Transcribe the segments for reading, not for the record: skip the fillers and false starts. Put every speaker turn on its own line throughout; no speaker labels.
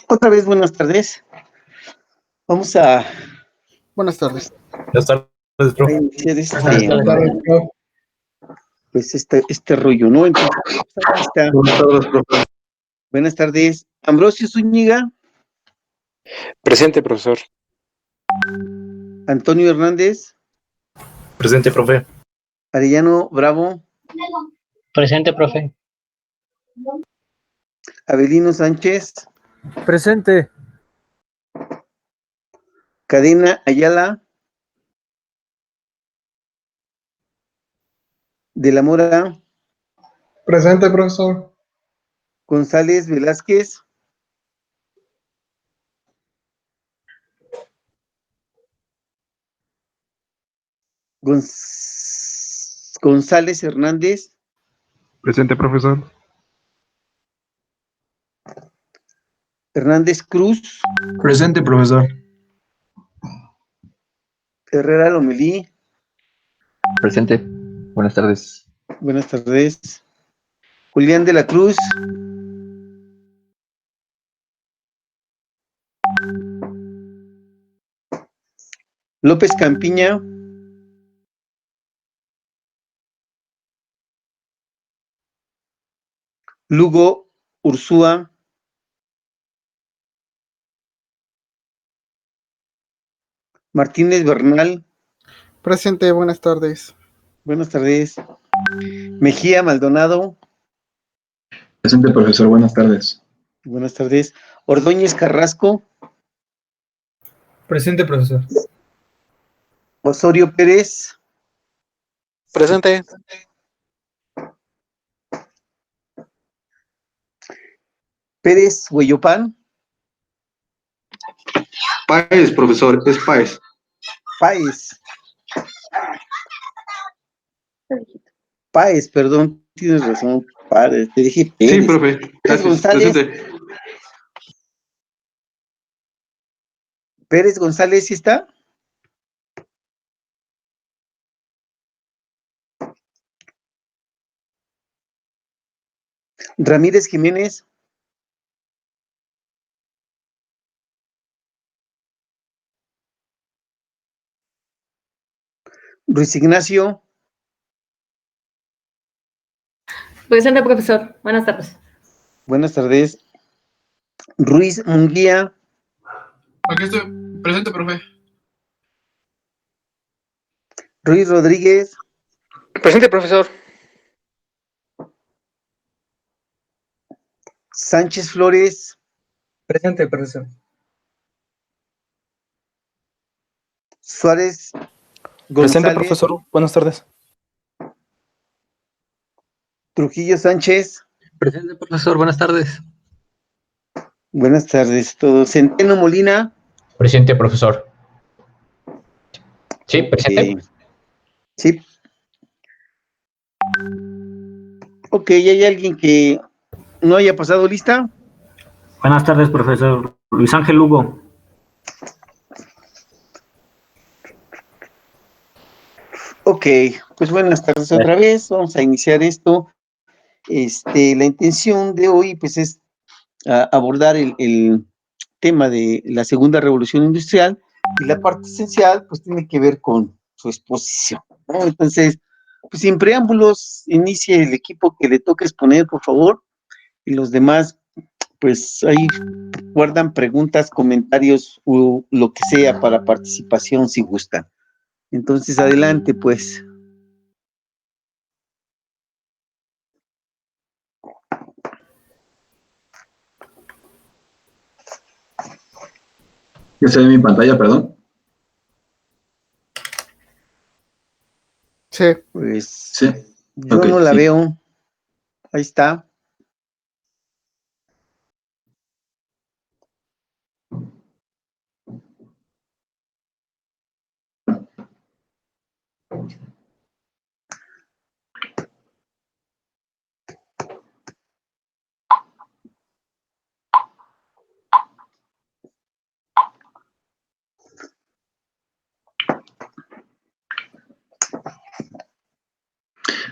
Otra vez, buenas tardes. Vamos a
Buenas tardes.
Buenas tardes, profe.
iniciar este rollo, ¿no? Entonces, está.
Buenas tardes, profe.
Buenas tardes. Ambrosio Zúñiga,
Presente, profesor.
Antonio Hernández,
Presente, profe.
Arellano Bravo,
Presente, profe.
Avelino Sánchez,
Presente.
Cadena Ayala, De la Mora,
Presente, profesor.
González Velázquez, González Hernández,
Presente, profesor.
Hernández Cruz,
Presente, profesor.
Herrera Lomelí.
Presente. Buenas tardes.
Buenas tardes. Julián de la Cruz, López Campiña. Lugo Ursúa. Martínez Bernal.
Presente, buenas tardes.
Buenas tardes. Mejía Maldonado.
Presente, profesor. Buenas tardes.
Buenas tardes. Ordóñez Carrasco.
Presente, profesor.
Osorio Pérez.
Presente.
Pérez Hueyopan.
Páez, profesor. Es Páez.
Páez. Páez, perdón. Tienes razón. Páez. Te dije Pérez.
Sí, profe.
Pérez
Gracias.
González.
Presente.
Pérez González, ¿sí está? Ramírez Jiménez. Ruiz Ignacio.
Presente, profesor. Buenas tardes.
Buenas tardes. Ruiz Munguía.
Aquí estoy. Presente, profe.
Ruiz Rodríguez.
Presente, profesor.
Sánchez Flores.
Presente, profesor.
Suárez González.
Presente, profesor. Buenas tardes.
Trujillo Sánchez.
Presente, profesor. Buenas tardes.
Buenas tardes a todos. Centeno Molina.
Presente, profesor. Sí, presente.
Sí. Ok, ¿hay alguien que no haya pasado lista?
Buenas tardes, profesor. Luis Ángel Lugo.
Ok, pues buenas tardes otra vez. Vamos a iniciar esto. La intención de hoy, pues, es abordar el tema de la segunda revolución industrial, y la parte esencial, pues, tiene que ver con su exposición, ¿no? Entonces, pues, sin preámbulos, inicie el equipo que le toque exponer, por favor, y los demás, pues, ahí guardan preguntas, comentarios o lo que sea para participación, si gustan. Entonces, adelante, pues.
Ya se ve mi pantalla, perdón.
Sí.
Pues,
Sí.
yo
Ok,
no la
sí.
veo. Ahí está.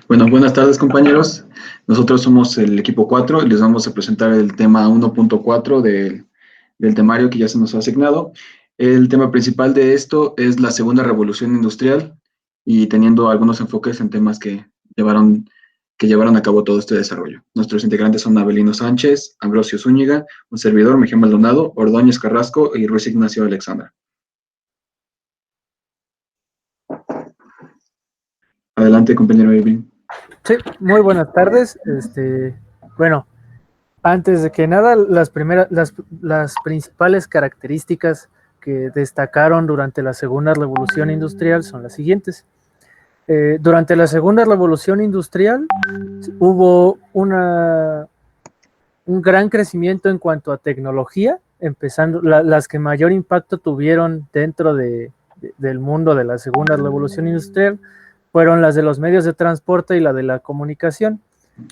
Bueno, buenas tardes, compañeros. Nosotros somos el equipo 4 y les vamos a presentar el tema 1.4 del temario que ya se nos ha asignado. El tema principal de esto es la segunda revolución industrial, y teniendo algunos enfoques en temas que llevaron a cabo todo este desarrollo. Nuestros integrantes son Abelino Sánchez, Ambrosio Zúñiga, un servidor, Mejía Maldonado, Ordóñez Carrasco y Ruiz Ignacio Alexandra. Adelante, compañero Irving.
Sí, muy buenas tardes. Bueno, antes de que nada, las principales características que destacaron durante la segunda revolución industrial son las siguientes. Durante la segunda revolución industrial hubo un gran crecimiento en cuanto a tecnología, empezando las que mayor impacto tuvieron dentro del mundo de la segunda revolución industrial fueron las de los medios de transporte y la de la comunicación.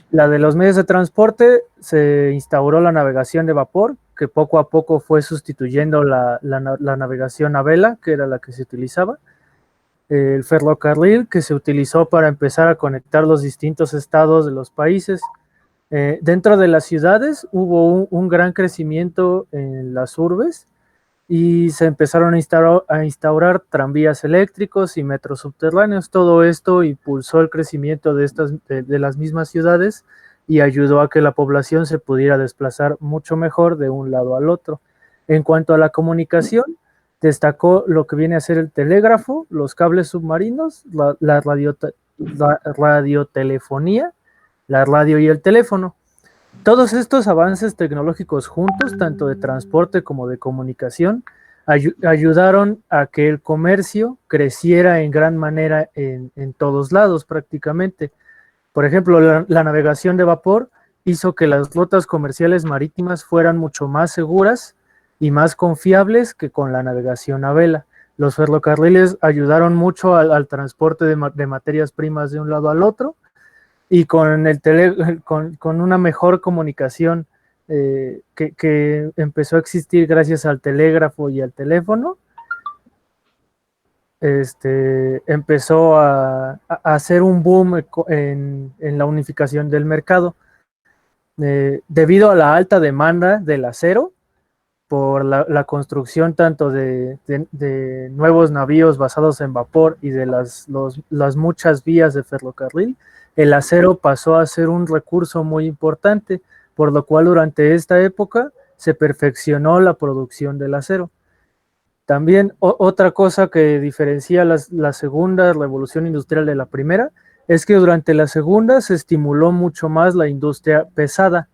La de los medios de transporte, se instauró la navegación de vapor, que poco a poco fue sustituyendo la navegación a vela, que era la que se utilizaba. El ferrocarril, que se utilizó para empezar a conectar los distintos estados de los países. Dentro de las ciudades hubo un gran crecimiento en las urbes, y se empezaron a instaurar tranvías eléctricos y metros subterráneos. Todo esto impulsó el crecimiento de las mismas ciudades y ayudó a que la población se pudiera desplazar mucho mejor de un lado al otro. En cuanto a la comunicación, destacó lo que viene a ser el telégrafo, los cables submarinos, la radiotelefonía, la radio y el teléfono. Todos estos avances tecnológicos juntos, tanto de transporte como de comunicación, ayudaron a que el comercio creciera en gran manera en todos lados prácticamente. Por ejemplo, la navegación de vapor hizo que las rutas comerciales marítimas fueran mucho más seguras y más confiables que con la navegación a vela. Los ferrocarriles ayudaron mucho al transporte de materias primas de un lado al otro, y con una mejor comunicación que empezó a existir gracias al telégrafo y al teléfono, empezó a hacer un boom en la unificación del mercado. Debido a la alta demanda del acero, por la construcción tanto de nuevos navíos basados en vapor y de las muchas vías de ferrocarril, el acero pasó a ser un recurso muy importante, por lo cual durante esta época se perfeccionó la producción del acero. También otra cosa que diferencia la segunda revolución industrial de la primera es que durante la segunda se estimuló mucho más la industria pesada,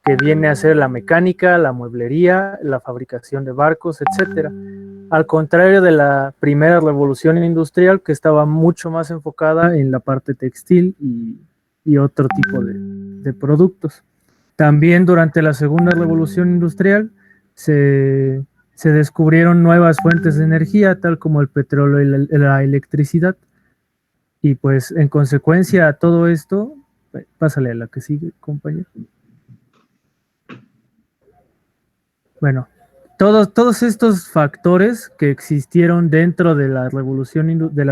que viene a ser la mecánica, la mueblería, la fabricación de barcos, etc. Al contrario de la primera revolución industrial, que estaba mucho más enfocada en la parte textil y otro tipo de productos. También durante la segunda revolución industrial se descubrieron nuevas fuentes de energía, tal como el petróleo y la electricidad. Y pues en consecuencia a todo esto, pásale a la que sigue, compañero. Bueno, todos estos factores que existieron dentro de la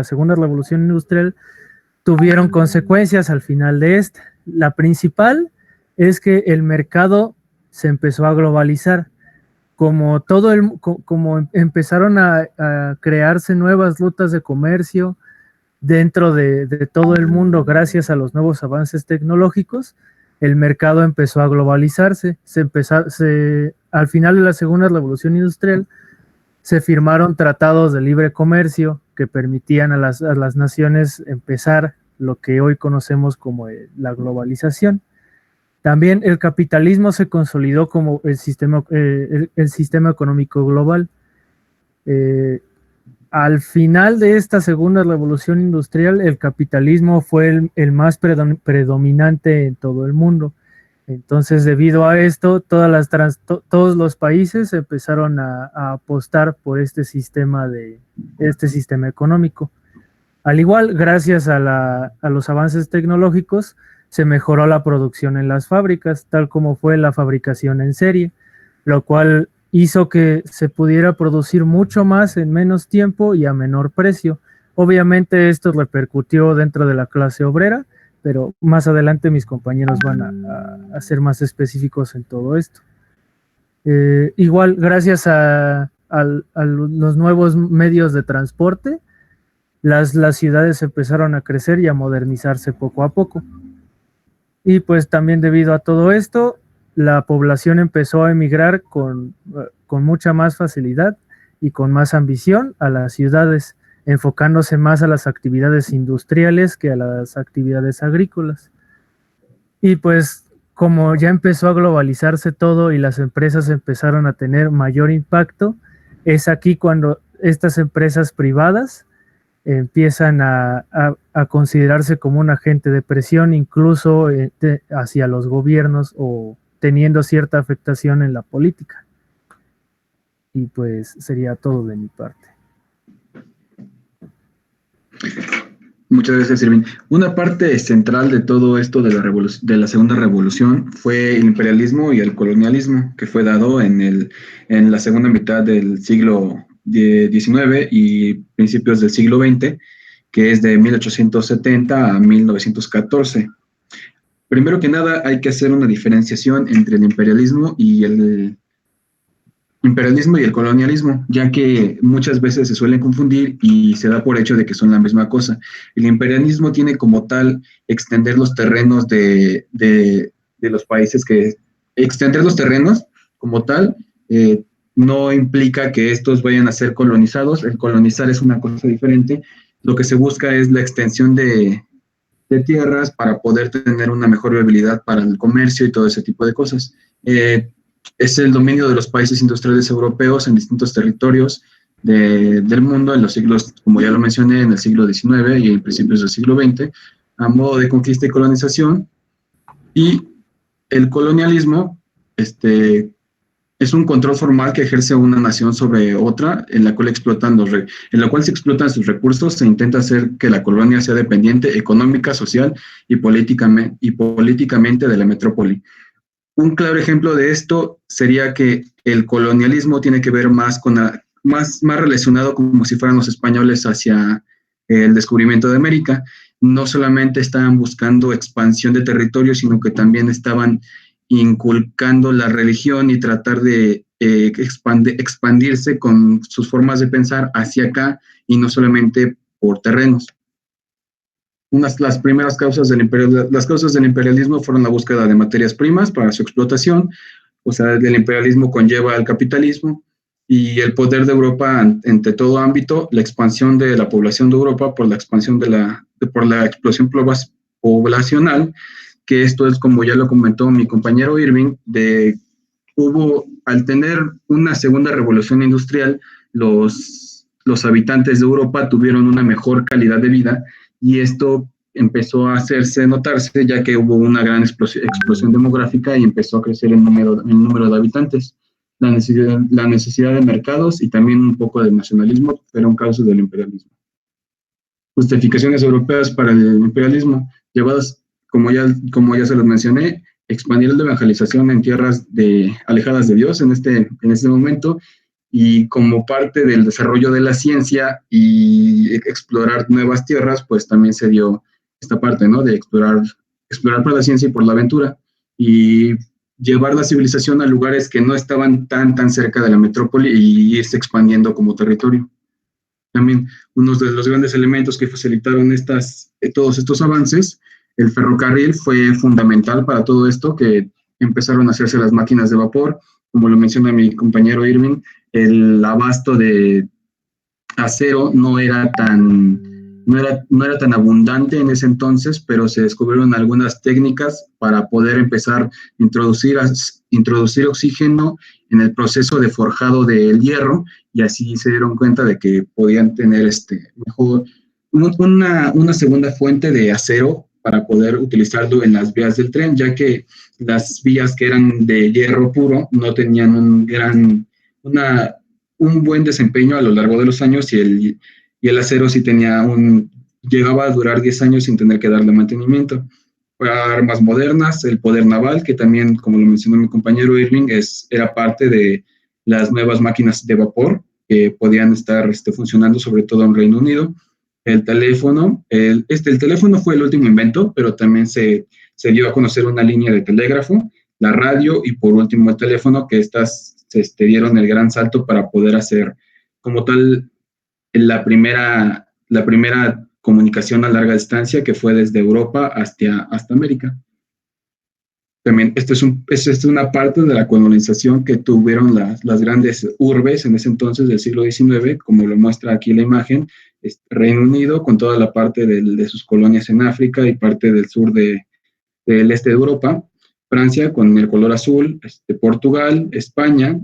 segunda revolución industrial tuvieron consecuencias al final de esta. La principal es que el mercado se empezó a globalizar. Como empezaron a crearse nuevas rutas de comercio dentro de todo el mundo gracias a los nuevos avances tecnológicos, el mercado empezó a globalizarse. Al final de la segunda revolución industrial se firmaron tratados de libre comercio que permitían a las naciones empezar lo que hoy conocemos como la globalización. También el capitalismo se consolidó como el sistema económico global. Al final de esta segunda revolución industrial, el capitalismo fue el más predominante en todo el mundo. Entonces, debido a esto, todos los países empezaron a apostar por este sistema económico. Al igual, gracias a los avances tecnológicos, se mejoró la producción en las fábricas, tal como fue la fabricación en serie, lo cual hizo que se pudiera producir mucho más en menos tiempo y a menor precio. Obviamente esto repercutió dentro de la clase obrera, pero más adelante mis compañeros van a ser más específicos en todo esto. Igual, gracias a los nuevos medios de transporte, las ciudades empezaron a crecer y a modernizarse poco a poco. Y pues también debido a todo esto, la población empezó a emigrar con mucha más facilidad y con más ambición a las ciudades, enfocándose más a las actividades industriales que a las actividades agrícolas. Y pues como ya empezó a globalizarse todo y las empresas empezaron a tener mayor impacto, es aquí cuando estas empresas privadas empiezan a considerarse como un agente de presión incluso hacia los gobiernos o teniendo cierta afectación en la política. Y pues sería todo de mi parte.
Muchas gracias, Irving. Una parte central de todo esto de la segunda revolución fue el imperialismo y el colonialismo que fue dado en la segunda mitad del siglo XIX y principios del siglo XX, que es de 1870 a 1914. Primero que nada, hay que hacer una diferenciación entre el imperialismo y imperialismo y el colonialismo, ya que muchas veces se suelen confundir y se da por hecho de que son la misma cosa. El imperialismo tiene como tal extender los terrenos de los países extender los terrenos como tal, no implica que estos vayan a ser colonizados. El colonizar es una cosa diferente. Lo que se busca es la extensión de tierras para poder tener una mejor viabilidad para el comercio y todo ese tipo de cosas. Es el dominio de los países industriales europeos en distintos territorios del mundo en los siglos, como ya lo mencioné, en el siglo XIX y en principios del siglo XX, a modo de conquista y colonización. Y el colonialismo es un control formal que ejerce una nación sobre otra, en la cual se explotan sus recursos. Se intenta hacer que la colonia sea dependiente económica, social y políticamente de la metrópoli. Un claro ejemplo de esto sería que el colonialismo tiene que ver más relacionado como si fueran los españoles hacia el descubrimiento de América. No solamente estaban buscando expansión de territorio, sino que también estaban inculcando la religión y tratar de expandirse con sus formas de pensar hacia acá y no solamente por terrenos. Las primeras causas del imperialismo fueron la búsqueda de materias primas para su explotación. O sea, el imperialismo conlleva al capitalismo y el poder de Europa ante todo ámbito, la expansión de la población de Europa por la expansión por la explosión poblacional, que esto es, como ya lo comentó mi compañero Irving, al tener una segunda revolución industrial, los habitantes de Europa tuvieron una mejor calidad de vida, y esto empezó a notarse, ya que hubo una gran explosión demográfica y empezó a crecer el número de habitantes. La necesidad de mercados y también un poco de nacionalismo fueron causas del imperialismo. Justificaciones europeas para el imperialismo, llevadas, como ya se los mencioné, expandir la evangelización en tierras alejadas de Dios en este momento, y como parte del desarrollo de la ciencia y explorar nuevas tierras, pues también se dio esta parte, ¿no?, de explorar por la ciencia y por la aventura, y llevar la civilización a lugares que no estaban tan cerca de la metrópoli y irse expandiendo como territorio. También uno de los grandes elementos que facilitaron todos estos avances, el ferrocarril, fue fundamental para todo esto, que empezaron a hacerse las máquinas de vapor. Como lo menciona mi compañero Irving, el abasto de acero no era tan abundante en ese entonces, pero se descubrieron algunas técnicas para poder empezar a introducir oxígeno en el proceso de forjado del hierro, y así se dieron cuenta de que podían tener mejor una segunda fuente de acero para poder utilizarlo en las vías del tren, ya que las vías que eran de hierro puro no tenían un buen desempeño a lo largo de los años, y el acero sí llegaba a durar 10 años sin tener que darle mantenimiento. Para armas modernas, el poder naval, que también, como lo mencionó mi compañero Irving, era parte de las nuevas máquinas de vapor que podían estar funcionando, sobre todo en Reino Unido. El teléfono, el teléfono fue el último invento, pero también se dio a conocer una línea de telégrafo, la radio y por último el teléfono, que dieron el gran salto para poder hacer como tal la primera comunicación a larga distancia, que fue desde Europa hasta América. También esto es una parte de la colonización que tuvieron las grandes urbes en ese entonces del siglo XIX, como lo muestra aquí la imagen. Reino Unido con toda la parte de sus colonias en África y parte del sur del este de Europa, Francia con el color azul, Portugal, España,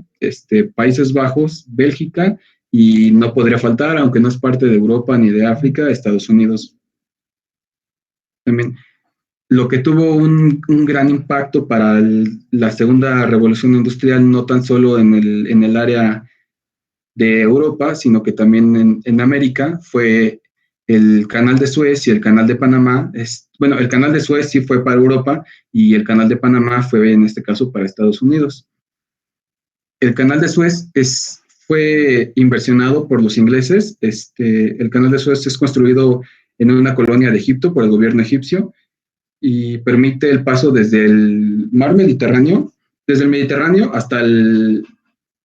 Países Bajos, Bélgica, y no podría faltar, aunque no es parte de Europa ni de África, Estados Unidos. También lo que tuvo un gran impacto para la segunda revolución industrial, no tan solo en el área de Europa, sino que también en América, fue el Canal de Suez y el Canal de Panamá. El Canal de Suez sí fue para Europa y el Canal de Panamá fue, en este caso, para Estados Unidos. El Canal de Suez fue inversionado por los ingleses. El Canal de Suez es construido en una colonia de Egipto por el gobierno egipcio y permite el paso desde el mar Mediterráneo, hasta el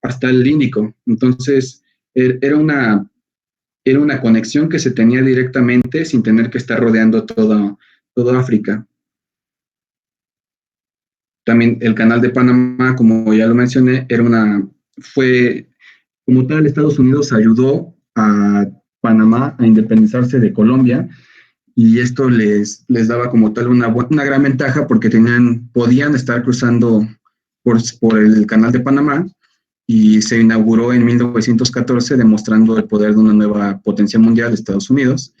hasta el Índico. Entonces, era una conexión que se tenía directamente sin tener que estar rodeando toda África. También el Canal de Panamá, como ya lo mencioné, fue como tal, Estados Unidos ayudó a Panamá a independizarse de Colombia, y esto les daba como tal una gran ventaja, porque podían estar cruzando por el Canal de Panamá, y se inauguró en 1914, demostrando el poder de una nueva potencia mundial, Estados Unidos.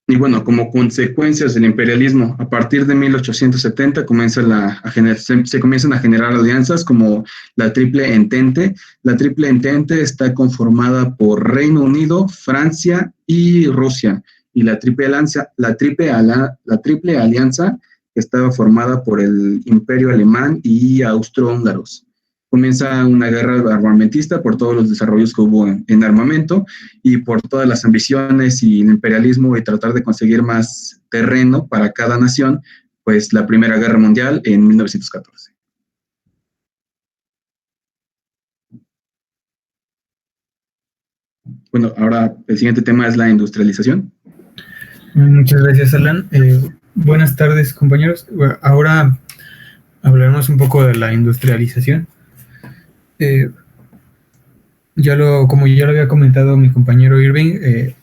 Y bueno, como consecuencias del imperialismo, a partir de 1870 se comienzan a generar alianzas como la Triple Entente. La Triple Entente está conformada por Reino Unido, Francia y Rusia. Y la Triple Alianza estaba formada por el Imperio Alemán y austrohúngaros. Comienza una guerra armamentista por todos los desarrollos que hubo en armamento, y por todas las ambiciones y el imperialismo y tratar de conseguir más terreno para cada nación, pues la Primera Guerra Mundial en 1914. Bueno, ahora el siguiente tema es la industrialización.
Muchas gracias, Alan. Buenas tardes, compañeros. Ahora hablaremos un poco de la industrialización. Como ya lo había comentado mi compañero Irving,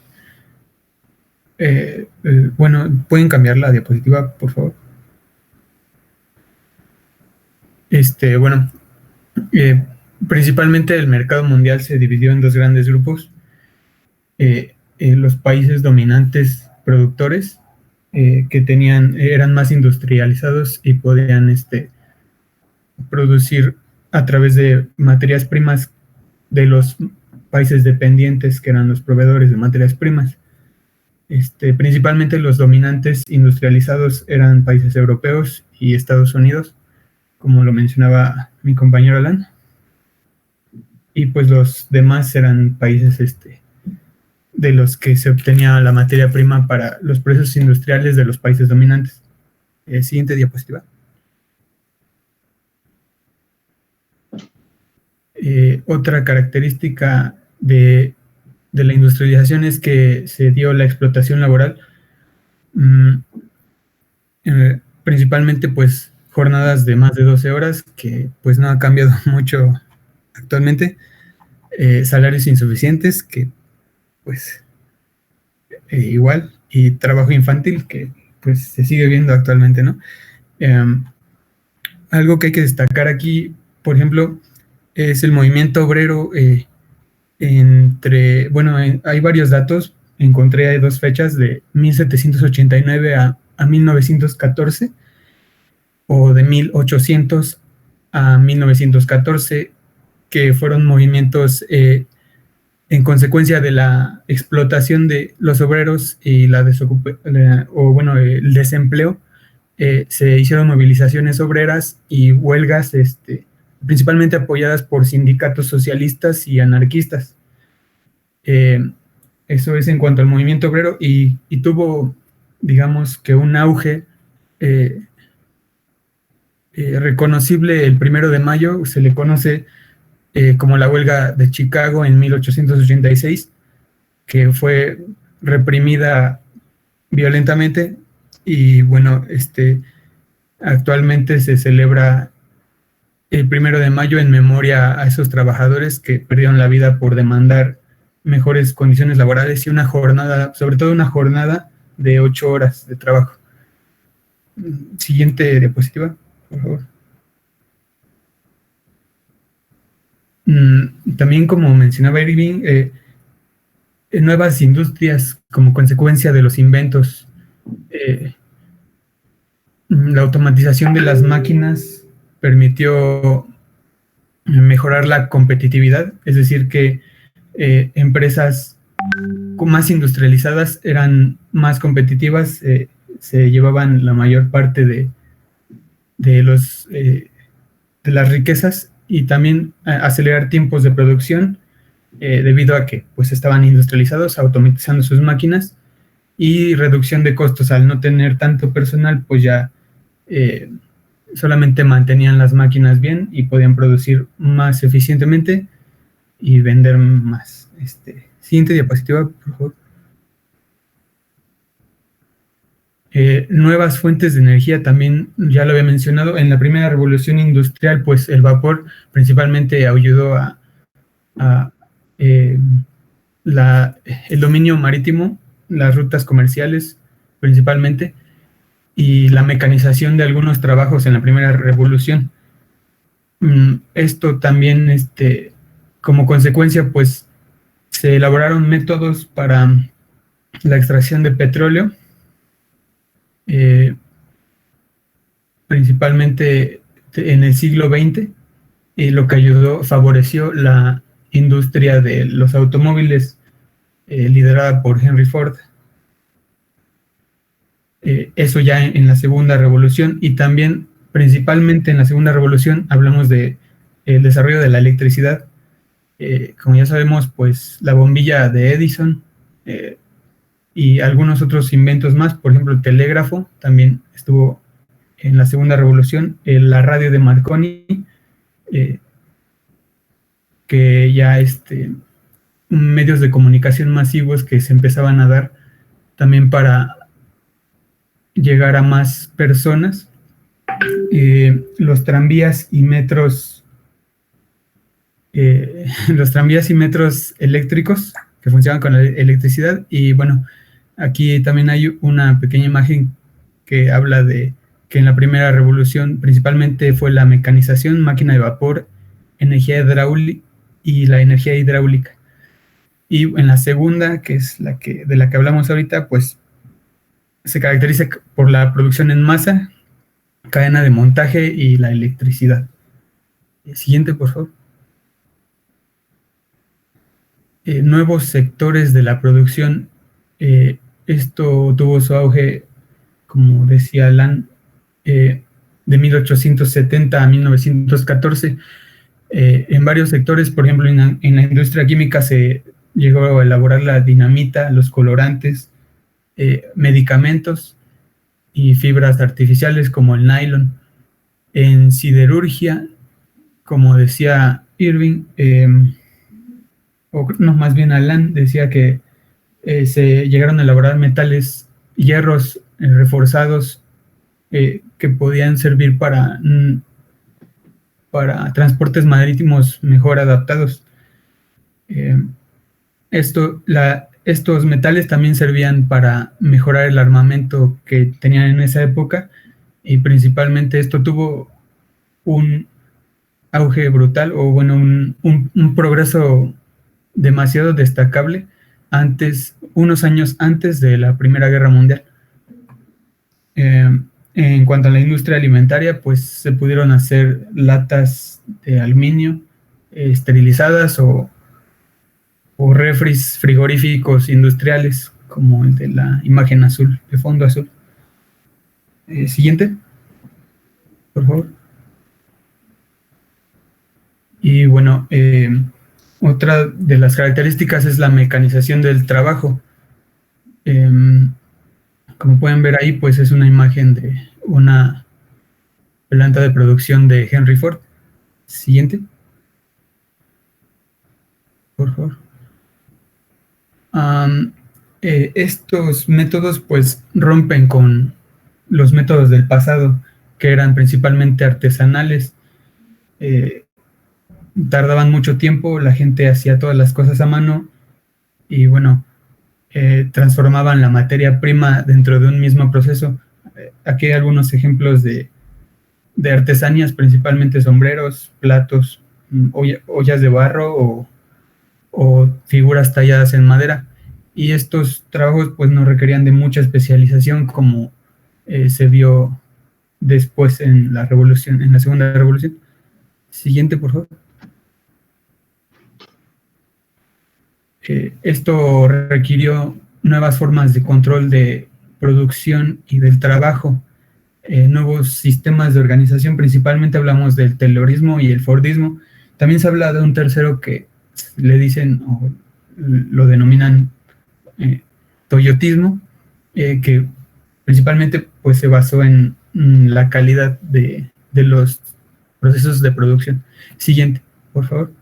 bueno, ¿pueden cambiar la diapositiva, por favor? Bueno, principalmente el mercado mundial se dividió en dos grandes grupos. Los países dominantes productores, que eran más industrializados y podían producir a través de materias primas de los países dependientes, que eran los proveedores de materias primas. Principalmente los dominantes industrializados eran países europeos y Estados Unidos, como lo mencionaba mi compañero Alan. Y pues los demás eran países de los que se obtenía la materia prima para los procesos industriales de los países dominantes. Siguiente diapositiva. Otra característica de la industrialización es que se dio la explotación laboral, principalmente pues jornadas de más de 12 horas, que pues no ha cambiado mucho actualmente, salarios insuficientes, que pues igual, y trabajo infantil, que pues se sigue viendo actualmente, ¿no? Algo que hay que destacar aquí, por ejemplo, es el movimiento obrero. Hay varios datos. Encontré dos fechas de 1789 a 1914, o de 1800 a 1914, que fueron movimientos en consecuencia de la explotación de los obreros y el desempleo. Se hicieron movilizaciones obreras y huelgas, principalmente apoyadas por sindicatos socialistas y anarquistas. Eso es en cuanto al movimiento obrero, y tuvo, digamos, que un auge reconocible el 1 de mayo. Se le conoce como la huelga de Chicago en 1886, que fue reprimida violentamente, y bueno, actualmente se celebra el 1 de mayo en memoria a esos trabajadores que perdieron la vida por demandar mejores condiciones laborales y una jornada, sobre todo una jornada de 8 horas de trabajo. Siguiente diapositiva, por favor. También, como mencionaba Irving, nuevas industrias como consecuencia de los inventos. La automatización de las máquinas permitió mejorar la competitividad, es decir, que empresas más industrializadas eran más competitivas, se llevaban la mayor parte de las riquezas, y también acelerar tiempos de producción, debido a que pues estaban industrializados, automatizando sus máquinas, y reducción de costos. Al no tener tanto personal, pues ya solamente mantenían las máquinas bien y podían producir más eficientemente y vender más. Siguiente diapositiva, por favor. Nuevas fuentes de energía también, ya lo había mencionado, en la primera revolución industrial, pues el vapor principalmente ayudó el dominio marítimo, las rutas comerciales principalmente, y la mecanización de algunos trabajos en la primera revolución. Esto también, como consecuencia, pues se elaboraron métodos para la extracción de petróleo, principalmente en el siglo XX, lo que favoreció la industria de los automóviles liderada por Henry Ford. Eso ya en la segunda revolución, y también principalmente en la segunda revolución hablamos de el desarrollo de la electricidad. Como ya sabemos, pues la bombilla de Edison y algunos otros inventos más, por ejemplo el telégrafo también estuvo en la segunda revolución, la radio de Marconi, que ya medios de comunicación masivos que se empezaban a dar también para llegar a más personas, los tranvías y metros eléctricos que funcionan con la electricidad. Y bueno, aquí también hay una pequeña imagen que habla de que en la primera revolución principalmente fue la mecanización, máquina de vapor, energía hidráulica y la energía hidráulica. Y en la segunda, que es de la que hablamos ahorita, pues se caracteriza por la producción en masa, cadena de montaje y la electricidad. Siguiente, por favor. Nuevos sectores de la producción. Esto tuvo su auge, como decía Alan, de 1870 a 1914. En varios sectores, por ejemplo, en la industria química se llegó a elaborar la dinamita, los colorantes, medicamentos y fibras artificiales como el nylon. En siderurgia, como decía Irving, o no, más bien Alan decía que se llegaron a elaborar metales, hierros reforzados que podían servir para transportes marítimos mejor adaptados. Estos metales también servían para mejorar el armamento que tenían en esa época, y principalmente esto tuvo un auge brutal, o bueno, un progreso demasiado destacable unos años antes de la Primera Guerra Mundial. En cuanto a la industria alimentaria, pues se pudieron hacer latas de aluminio esterilizadas o refris frigoríficos industriales, como el de la imagen azul, de fondo azul. Siguiente, por favor. Y bueno, otra de las características es la mecanización del trabajo. Como pueden ver ahí, pues es una imagen de una planta de producción de Henry Ford. Siguiente, por favor. Estos métodos pues rompen con los métodos del pasado, que eran principalmente artesanales. Tardaban mucho tiempo, la gente hacía todas las cosas a mano y bueno, transformaban la materia prima dentro de un mismo proceso. Aquí hay algunos ejemplos de artesanías, principalmente sombreros, platos, ollas de barro o figuras talladas en madera. Y estos trabajos pues no requerían de mucha especialización, como se vio después en la segunda revolución. Siguiente, por favor. Esto requirió nuevas formas de control de producción y del trabajo, nuevos sistemas de organización. Principalmente hablamos del Taylorismo y el Fordismo. También se habla de un tercero que le dicen o lo denominan Toyotismo, que principalmente pues se basó en la calidad de de los procesos de producción. Siguiente, por favor.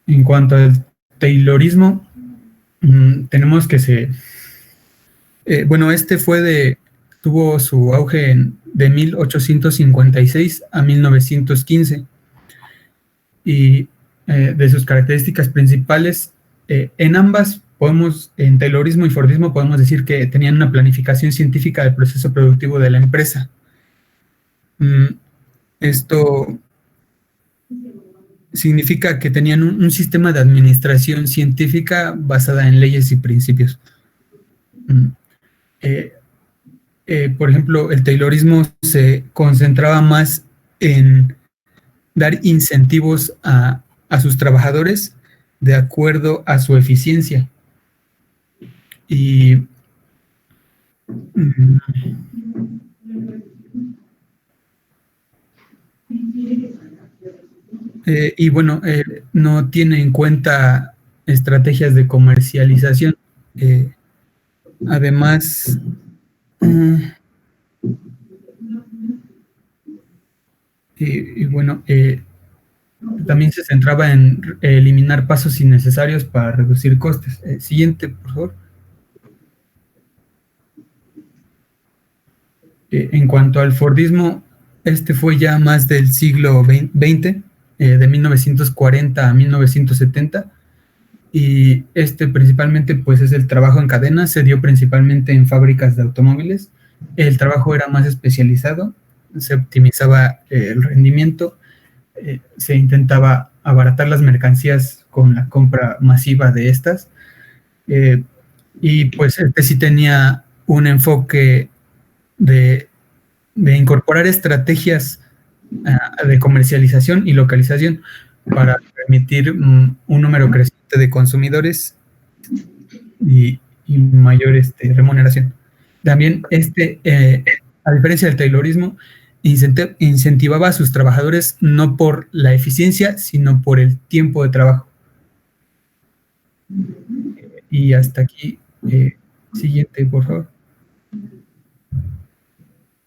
En cuanto al Taylorismo, tenemos que tuvo su auge de 1856 a 1915, y de sus características principales, en Taylorismo y Fordismo podemos decir que tenían una planificación científica del proceso productivo de la empresa. Esto significa que tenían un sistema de administración científica basada en leyes y principios. Por ejemplo, el Taylorismo se concentraba más en dar incentivos a sus trabajadores de acuerdo a su eficiencia. Y no tiene en cuenta estrategias de comercialización. Además, también se centraba en eliminar pasos innecesarios para reducir costes. Siguiente, por favor. En cuanto al Fordismo, este fue ya más del siglo XX, de 1940 a 1970, y principalmente pues es el trabajo en cadena. Se dio principalmente en fábricas de automóviles. El trabajo era más especializado, se optimizaba el rendimiento, se intentaba abaratar las mercancías con la compra masiva de estas, y pues sí tenía un enfoque de incorporar estrategias de comercialización y localización para permitir un número creciente de consumidores y mayor remuneración. También a diferencia del Taylorismo, incentivaba a sus trabajadores no por la eficiencia, sino por el tiempo de trabajo. Y hasta aquí. Siguiente, por favor.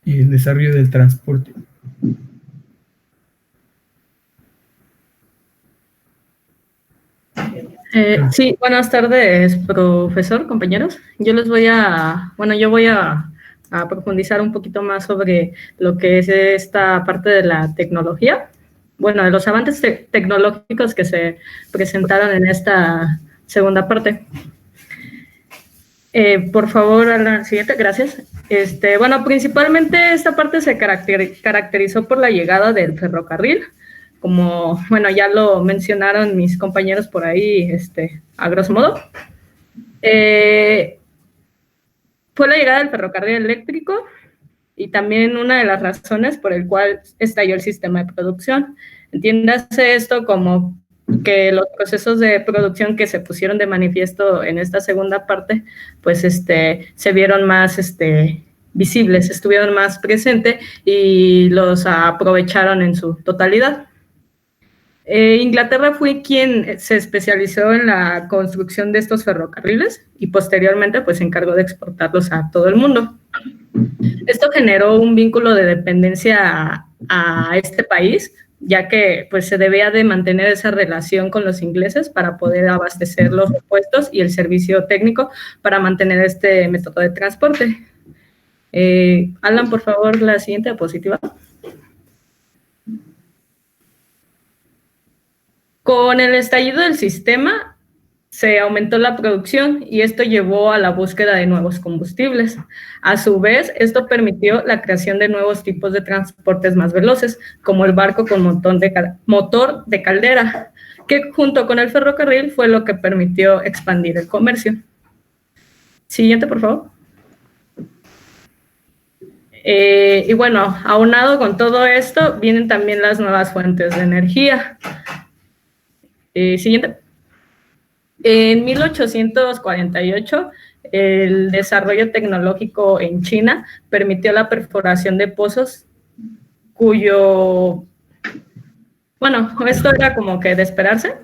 El desarrollo del transporte.
Sí, buenas tardes, profesor, compañeros. Yo voy a profundizar un poquito más sobre lo que es esta parte de la tecnología. Bueno, de los avances tecnológicos que se presentaron en esta segunda parte. Por favor, a la siguiente, gracias. Principalmente esta parte se caracterizó por la llegada del ferrocarril, como, ya lo mencionaron mis compañeros por ahí, a grosso modo. Fue la llegada del ferrocarril eléctrico y también una de las razones por el cual estalló el sistema de producción. Entiéndase esto como que los procesos de producción que se pusieron de manifiesto en esta segunda parte, pues se vieron más visibles, estuvieron más presentes y los aprovecharon en su totalidad. Inglaterra fue quien se especializó en la construcción de estos ferrocarriles y posteriormente pues se encargó de exportarlos a todo el mundo. Esto generó un vínculo de dependencia a este país, ya que pues se debía de mantener esa relación con los ingleses para poder abastecer los repuestos y el servicio técnico para mantener este método de transporte. Alan, por favor, la siguiente diapositiva. Con el estallido del sistema, se aumentó la producción y esto llevó a la búsqueda de nuevos combustibles. A su vez, esto permitió la creación de nuevos tipos de transportes más veloces, como el barco con motor de caldera, que junto con el ferrocarril fue lo que permitió expandir el comercio. Siguiente, por favor. Aunado con todo esto, vienen también las nuevas fuentes de energía. Siguiente. En 1848, el desarrollo tecnológico en China permitió la perforación de pozos esto era como que de esperarse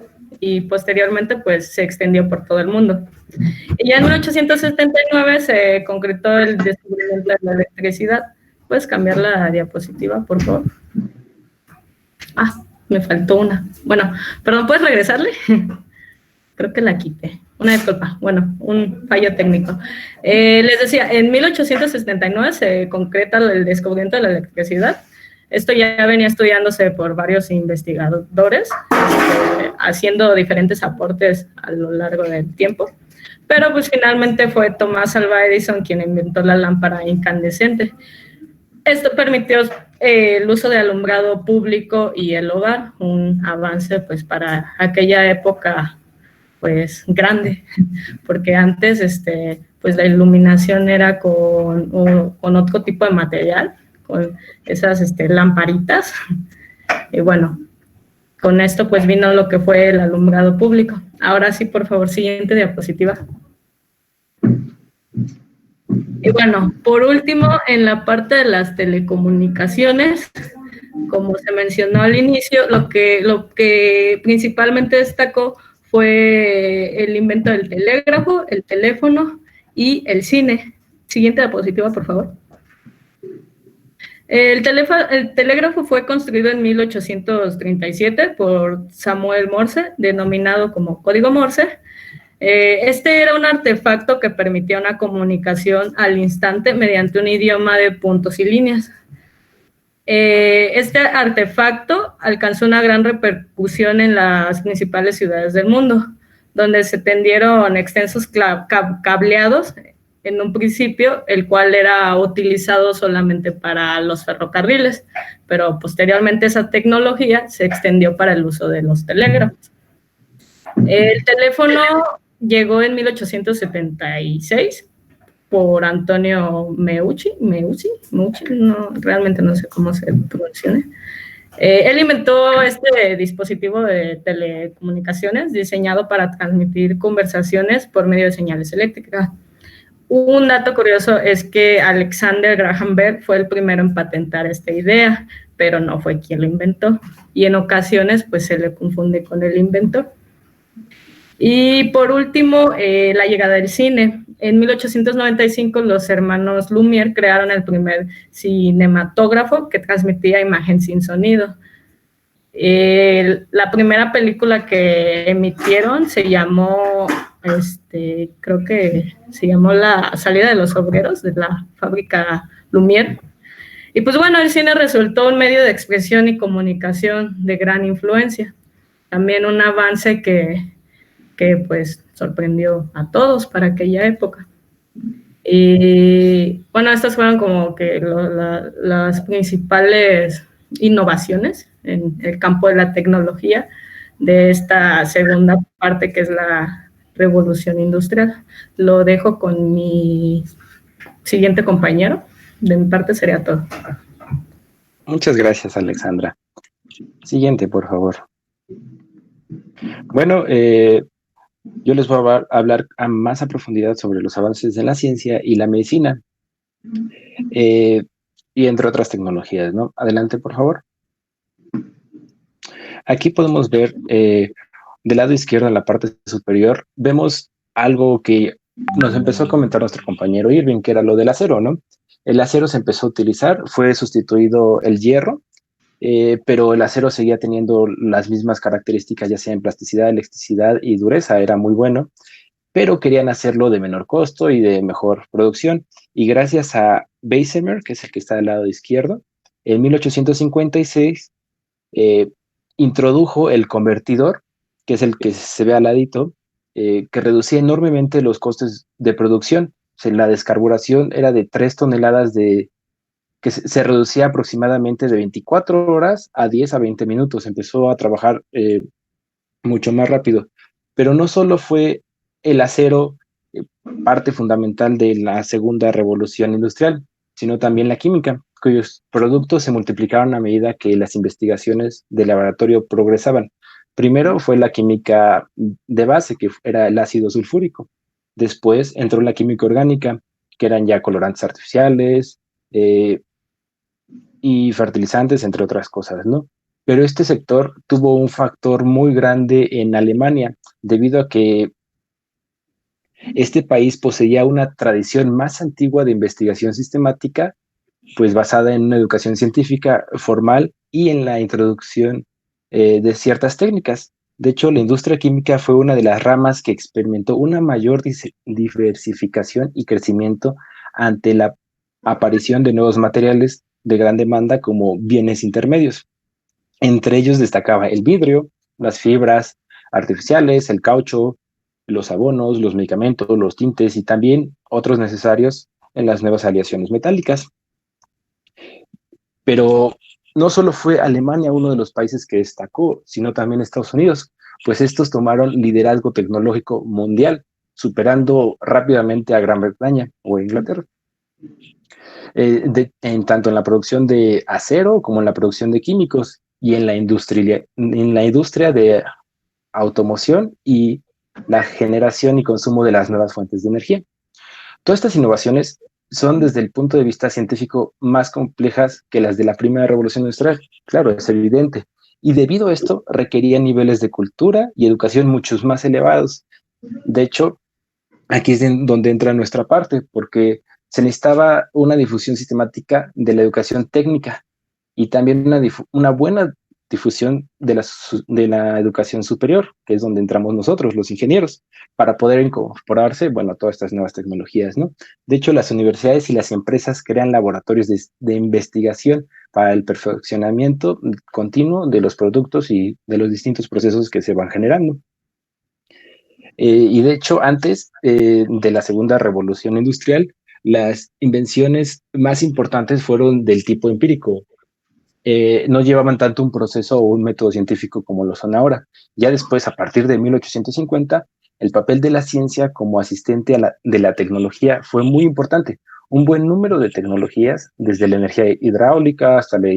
y posteriormente pues se extendió por todo el mundo. Y ya en 1879 se concretó el descubrimiento de la electricidad, ¿Puedes cambiar la diapositiva, por favor? Ah, me faltó una. Bueno, perdón, ¿puedes regresarle? Creo que la quité. Una disculpa. Bueno, un fallo técnico. Les decía, en 1879 se concreta el descubrimiento de la electricidad. Esto ya venía estudiándose por varios investigadores, haciendo diferentes aportes a lo largo del tiempo. Pero pues finalmente fue Thomas Alva Edison quien inventó la lámpara incandescente. Esto permitió el uso de alumbrado público y el hogar, un avance pues para aquella época pues grande, porque antes pues la iluminación era con otro tipo de material, con esas lamparitas, y bueno, con esto pues vino lo que fue el alumbrado público. Ahora sí, por favor, siguiente diapositiva. Y bueno, por último, en la parte de las telecomunicaciones, como se mencionó al inicio, lo que principalmente destacó fue el invento del telégrafo, el teléfono y el cine. Siguiente diapositiva, por favor. El telégrafo fue construido en 1837 por Samuel Morse, denominado como código Morse. Este era un artefacto que permitía una comunicación al instante mediante un idioma de puntos y líneas. Este artefacto alcanzó una gran repercusión en las principales ciudades del mundo, donde se tendieron extensos cableados en un principio, el cual era utilizado solamente para los ferrocarriles, pero posteriormente esa tecnología se extendió para el uso de los telégrafos. El teléfono llegó en 1876 por Antonio Meucci, no, realmente no sé cómo se pronuncia. Él inventó este dispositivo de telecomunicaciones diseñado para transmitir conversaciones por medio de señales eléctricas. Un dato curioso es que Alexander Graham Bell fue el primero en patentar esta idea, pero no fue quien lo inventó, y en ocasiones pues se le confunde con el inventor. Y por último, la llegada del cine. En 1895 los hermanos Lumière crearon el primer cinematógrafo que transmitía imagen sin sonido. La primera película que emitieron se llamó, creo que se llamó La salida de los obreros de la fábrica Lumière. Y pues bueno, el cine resultó un medio de expresión y comunicación de gran influencia. También un avance que pues sorprendió a todos para aquella época. Y bueno, estas fueron como que las principales innovaciones en el campo de la tecnología de esta segunda parte que es la revolución industrial. Lo dejo con mi siguiente compañero. De mi parte sería todo.
Muchas gracias, Alexandra. Siguiente, por favor. Bueno, yo les voy a hablar más a profundidad sobre los avances de la ciencia y la medicina, y entre otras tecnologías, ¿no? Adelante, por favor. Aquí podemos ver, del lado izquierdo, en la parte superior, vemos algo que nos empezó a comentar nuestro compañero Irving, que era lo del acero, ¿no? El acero se empezó a utilizar, fue sustituido el hierro, pero el acero seguía teniendo las mismas características, ya sea en plasticidad, elasticidad y dureza, era muy bueno, pero querían hacerlo de menor costo y de mejor producción. Y gracias a Bessemer, que es el que está del lado izquierdo, en 1856 introdujo el convertidor, que es el que se ve al ladito, que reducía enormemente los costes de producción. O sea, la descarburación era de 3 toneladas que se reducía aproximadamente de 24 horas a 10 a 20 minutos. Empezó a trabajar mucho más rápido. Pero no solo fue el acero parte fundamental de la segunda revolución industrial, sino también la química, cuyos productos se multiplicaron a medida que las investigaciones de laboratorio progresaban. Primero fue la química de base, que era el ácido sulfúrico. Después entró la química orgánica, que eran ya colorantes artificiales, y fertilizantes, entre otras cosas, ¿no? Pero este sector tuvo un factor muy grande en Alemania, debido a que este país poseía una tradición más antigua de investigación sistemática pues basada en una educación científica formal y en la introducción de ciertas técnicas. De hecho, la industria química fue una de las ramas que experimentó una mayor diversificación y crecimiento ante la aparición de nuevos materiales de gran demanda como bienes intermedios. Entre ellos destacaba el vidrio, las fibras artificiales, el caucho, los abonos, los medicamentos, los tintes y también otros necesarios en las nuevas aleaciones metálicas. Pero no solo fue Alemania uno de los países que destacó, sino también Estados Unidos, pues estos tomaron liderazgo tecnológico mundial, superando rápidamente a Gran Bretaña o Inglaterra. Tanto en la producción de acero como en la producción de químicos y en la industria de automoción y la generación y consumo de las nuevas fuentes de energía. Todas estas innovaciones son desde el punto de vista científico más complejas que las de la primera revolución industrial. Claro, es evidente. Y debido a esto requerían niveles de cultura y educación muchos más elevados. De hecho, aquí es donde entra nuestra parte, porque se necesitaba una difusión sistemática de la educación técnica y también una buena difusión de la educación superior, que es donde entramos nosotros, los ingenieros, para poder incorporarse, bueno, a todas estas nuevas tecnologías, ¿no? De hecho, las universidades y las empresas crean laboratorios de investigación para el perfeccionamiento continuo de los productos y de los distintos procesos que se van generando. Y de hecho, antes de la segunda revolución industrial, las invenciones más importantes fueron del tipo empírico. No llevaban tanto un proceso o un método científico como lo son ahora. Ya después, a partir de 1850, el papel de la ciencia como asistente de la tecnología fue muy importante. Un buen número de tecnologías, desde la energía hidráulica hasta la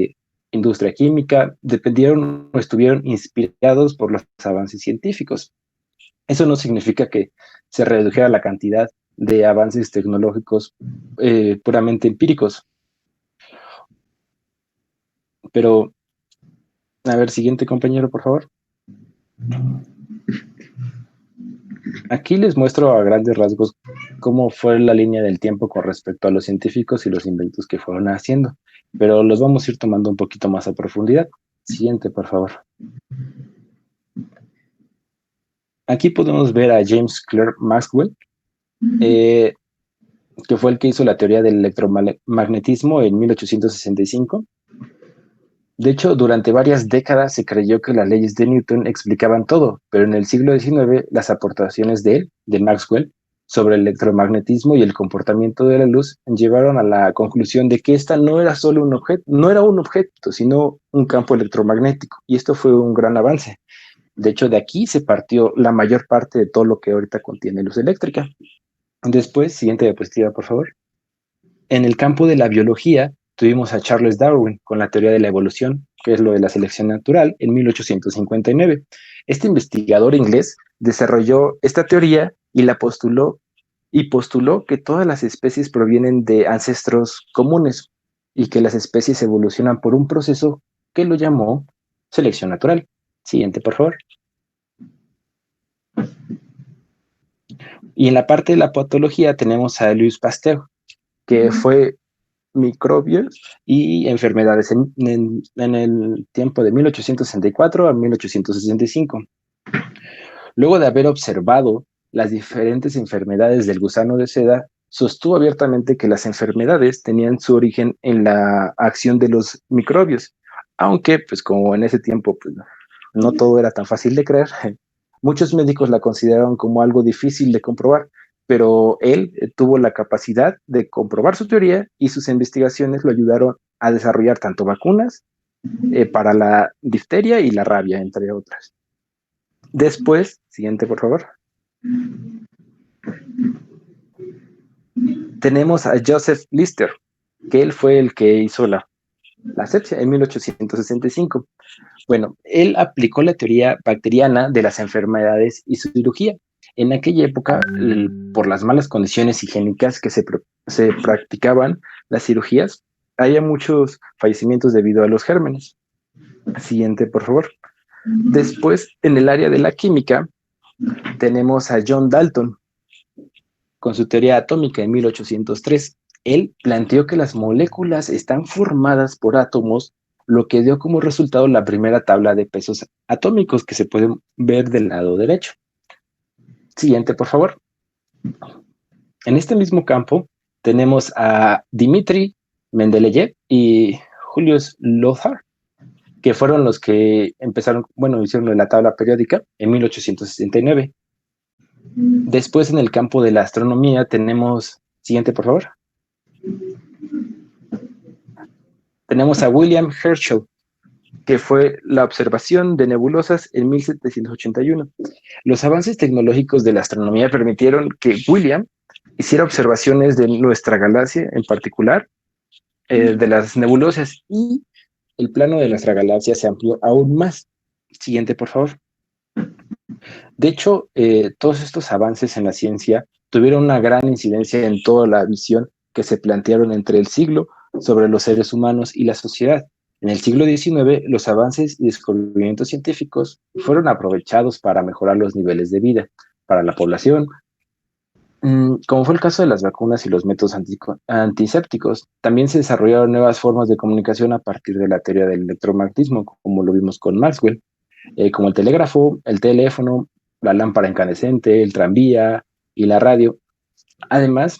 industria química, dependieron o estuvieron inspirados por los avances científicos. Eso no significa que se redujera la cantidad de avances tecnológicos puramente empíricos. Pero, a ver, siguiente compañero, por favor. Aquí les muestro a grandes rasgos cómo fue la línea del tiempo con respecto a los científicos y los inventos que fueron haciendo, pero los vamos a ir tomando un poquito más a profundidad. Siguiente, por favor. Aquí podemos ver a James Clerk Maxwell, que fue el que hizo la teoría del electromagnetismo en 1865. De hecho, durante varias décadas se creyó que las leyes de Newton explicaban todo, pero en el siglo XIX las aportaciones de Maxwell, sobre el electromagnetismo y el comportamiento de la luz llevaron a la conclusión de que esta no era solo un objeto, sino un campo electromagnético, y esto fue un gran avance. De hecho, de aquí se partió la mayor parte de todo lo que ahorita contiene luz eléctrica. Después, siguiente diapositiva, por favor. En el campo de la biología, tuvimos a Charles Darwin con la teoría de la evolución, que es lo de la selección natural, en 1859. Este investigador inglés desarrolló esta teoría y postuló que todas las especies provienen de ancestros comunes y que las especies evolucionan por un proceso que lo llamó selección natural. Siguiente, por favor. Y en la parte de la patología tenemos a Louis Pasteur, que fue microbios y enfermedades en el tiempo de 1864 a 1865. Luego de haber observado las diferentes enfermedades del gusano de seda, sostuvo abiertamente que las enfermedades tenían su origen en la acción de los microbios, aunque pues como en ese tiempo pues, no todo era tan fácil de creer, muchos médicos la consideraron como algo difícil de comprobar, pero él tuvo la capacidad de comprobar su teoría y sus investigaciones lo ayudaron a desarrollar tanto vacunas para la difteria y la rabia, entre otras. Después, siguiente por favor, tenemos a Joseph Lister, que él fue el que hizo la asepsia en 1865. Bueno, él aplicó la teoría bacteriana de las enfermedades y su cirugía. En aquella época, por las malas condiciones higiénicas que se practicaban las cirugías, había muchos fallecimientos debido a los gérmenes. Siguiente, por favor. Después, en el área de la química, tenemos a John Dalton, con su teoría atómica en 1803. Él planteó que las moléculas están formadas por átomos, lo que dio como resultado la primera tabla de pesos atómicos que se pueden ver del lado derecho. Siguiente, por favor. En este mismo campo tenemos a Dmitri Mendeleev y Julius Lothar, que fueron los que hicieron la tabla periódica en 1869. Después, en el campo de la astronomía, tenemos, siguiente por favor, tenemos a William Herschel, que fue la observación de nebulosas en 1781. Los avances tecnológicos de la astronomía permitieron que William hiciera observaciones de nuestra galaxia, en particular, de las nebulosas, y el plano de nuestra galaxia se amplió aún más. Siguiente, por favor. De hecho, todos estos avances en la ciencia tuvieron una gran incidencia en toda la visión que se plantearon entre el siglo sobre los seres humanos y la sociedad. En el siglo XIX, los avances y descubrimientos científicos fueron aprovechados para mejorar los niveles de vida para la población, como fue el caso de las vacunas y los métodos antisépticos. También se desarrollaron nuevas formas de comunicación a partir de la teoría del electromagnetismo, como lo vimos con Maxwell, como el telégrafo, el teléfono, la lámpara incandescente, el tranvía y la radio. Además,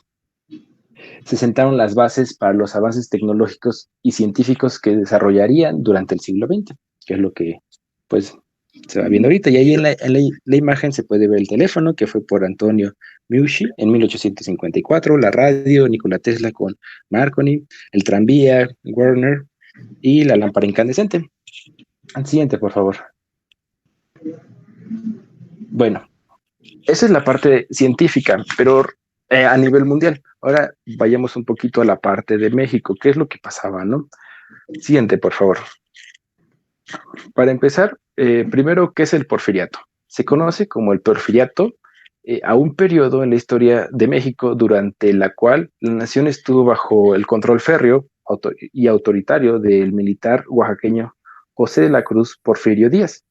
se sentaron las bases para los avances tecnológicos y científicos que desarrollarían durante el siglo XX, que es lo que pues se va viendo ahorita. Y ahí en la imagen se puede ver el teléfono, que fue por Antonio Meucci en 1854, la radio, Nikola Tesla con Marconi, el tranvía, Werner y la lámpara incandescente. Al siguiente, por favor. Bueno, esa es la parte científica, pero a nivel mundial. Ahora vayamos un poquito a la parte de México. ¿Qué es lo que pasaba, no? Siguiente, por favor. Para empezar, primero, ¿qué es el porfiriato? Se conoce como el porfiriato a un periodo en la historia de México durante la cual la nación estuvo bajo el control férreo y autoritario del militar oaxaqueño José de la Cruz Porfirio Díaz.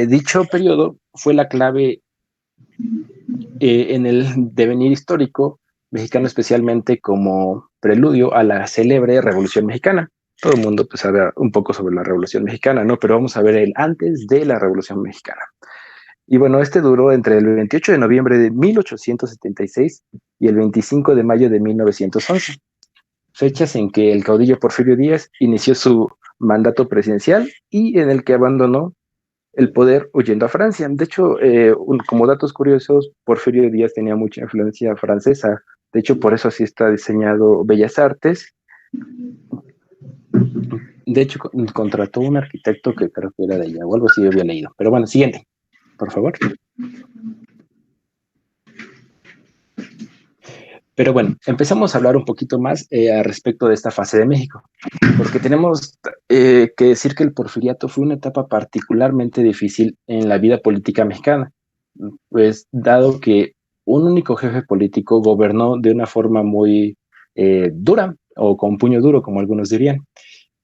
Dicho periodo fue la clave en el devenir histórico mexicano, especialmente como preludio a la célebre Revolución Mexicana. Todo el mundo pues sabe un poco sobre la Revolución Mexicana, ¿no? Pero vamos a ver el antes de la Revolución Mexicana. Y bueno, este duró entre el 28 de noviembre de 1876 y el 25 de mayo de 1911, fechas en que el caudillo Porfirio Díaz inició su mandato presidencial y en el que abandonó el poder huyendo a Francia. De hecho, como datos curiosos, Porfirio Díaz tenía mucha influencia francesa. De hecho, por eso así está diseñado Bellas Artes. De hecho, contrató un arquitecto que creo que era de allá, o algo así yo había leído. Pero bueno, siguiente, por favor. Pero bueno, empezamos a hablar un poquito más al respecto de esta fase de México, porque tenemos que decir que el porfiriato fue una etapa particularmente difícil en la vida política mexicana, pues dado que un único jefe político gobernó de una forma muy dura, o con puño duro, como algunos dirían.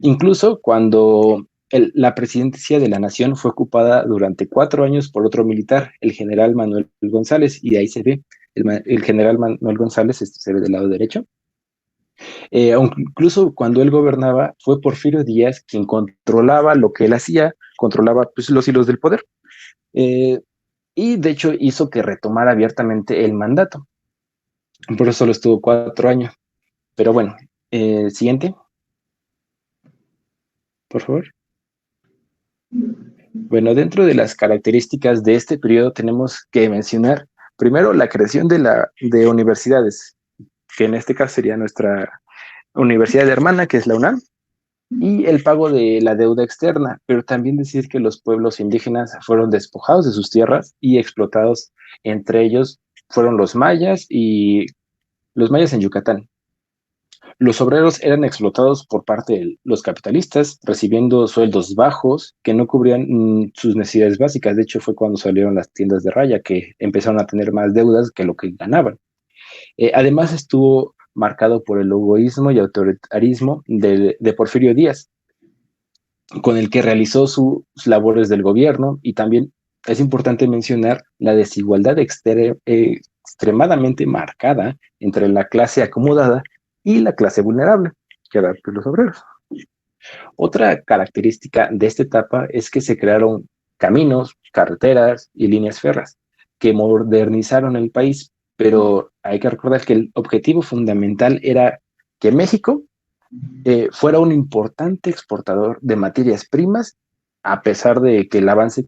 Incluso cuando la presidencia de la nación fue ocupada durante 4 años por otro militar, el general Manuel González, y ahí se ve, el general Manuel González se ve del lado derecho. Incluso cuando él gobernaba, fue Porfirio Díaz quien controlaba lo que él hacía, controlaba pues, los hilos del poder, y de hecho hizo que retomara abiertamente el mandato. Por eso solo estuvo 4 años. Pero bueno, siguiente. Por favor. Bueno, dentro de las características de este periodo tenemos que mencionar primero la creación de universidades, que en este caso sería nuestra universidad hermana, que es la UNAM, y el pago de la deuda externa, pero también decir que los pueblos indígenas fueron despojados de sus tierras y explotados, entre ellos fueron los mayas en Yucatán. Los obreros eran explotados por parte de los capitalistas, recibiendo sueldos bajos que no cubrían sus necesidades básicas. De hecho, fue cuando salieron las tiendas de raya, que empezaron a tener más deudas que lo que ganaban. Además, estuvo marcado por el egoísmo y autoritarismo de Porfirio Díaz, con el que realizó sus labores del gobierno, y también es importante mencionar la desigualdad extremadamente marcada entre la clase acomodada y la clase vulnerable, que eran pues, los obreros. Otra característica de esta etapa es que se crearon caminos, carreteras y líneas férreas que modernizaron el país, pero hay que recordar que el objetivo fundamental era que México fuera un importante exportador de materias primas, a pesar de que el avance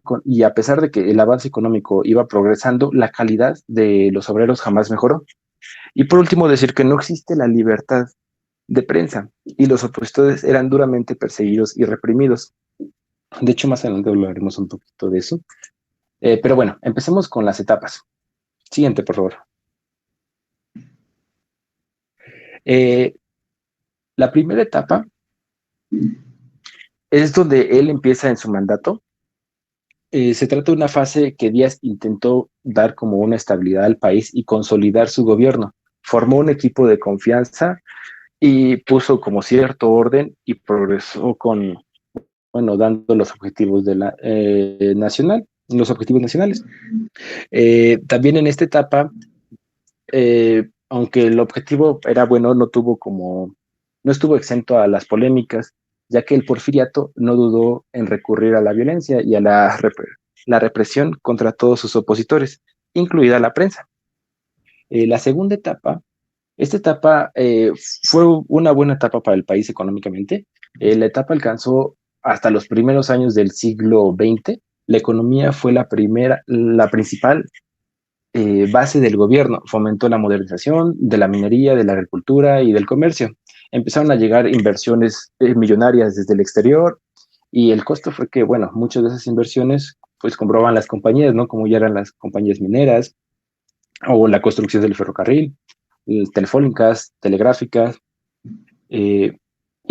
económico iba progresando, la calidad de los obreros jamás mejoró. Y por último, decir que no existe la libertad de prensa y los opositores eran duramente perseguidos y reprimidos. De hecho, más adelante hablaremos un poquito de eso. Pero bueno, empecemos con las etapas. Siguiente, por favor. La primera etapa es donde él empieza en su mandato. Se trata de una fase que Díaz intentó dar como una estabilidad al país y consolidar su gobierno. Formó un equipo de confianza y puso como cierto orden y progresó dando los objetivos de la los objetivos nacionales. También en esta etapa, aunque el objetivo era bueno, no estuvo exento a las polémicas, ya que el porfiriato no dudó en recurrir a la violencia y a la represión contra todos sus opositores, incluida la prensa. La segunda etapa, esta etapa fue una buena etapa para el país económicamente. La etapa alcanzó hasta los primeros años del siglo XX. La economía fue la principal base del gobierno. Fomentó la modernización de la minería, de la agricultura y del comercio. Empezaron a llegar inversiones millonarias desde el exterior y el costo fue que, bueno, muchas de esas inversiones pues compraban las compañías, ¿no? Como ya eran las compañías mineras o la construcción del ferrocarril, telefónicas, telegráficas. Y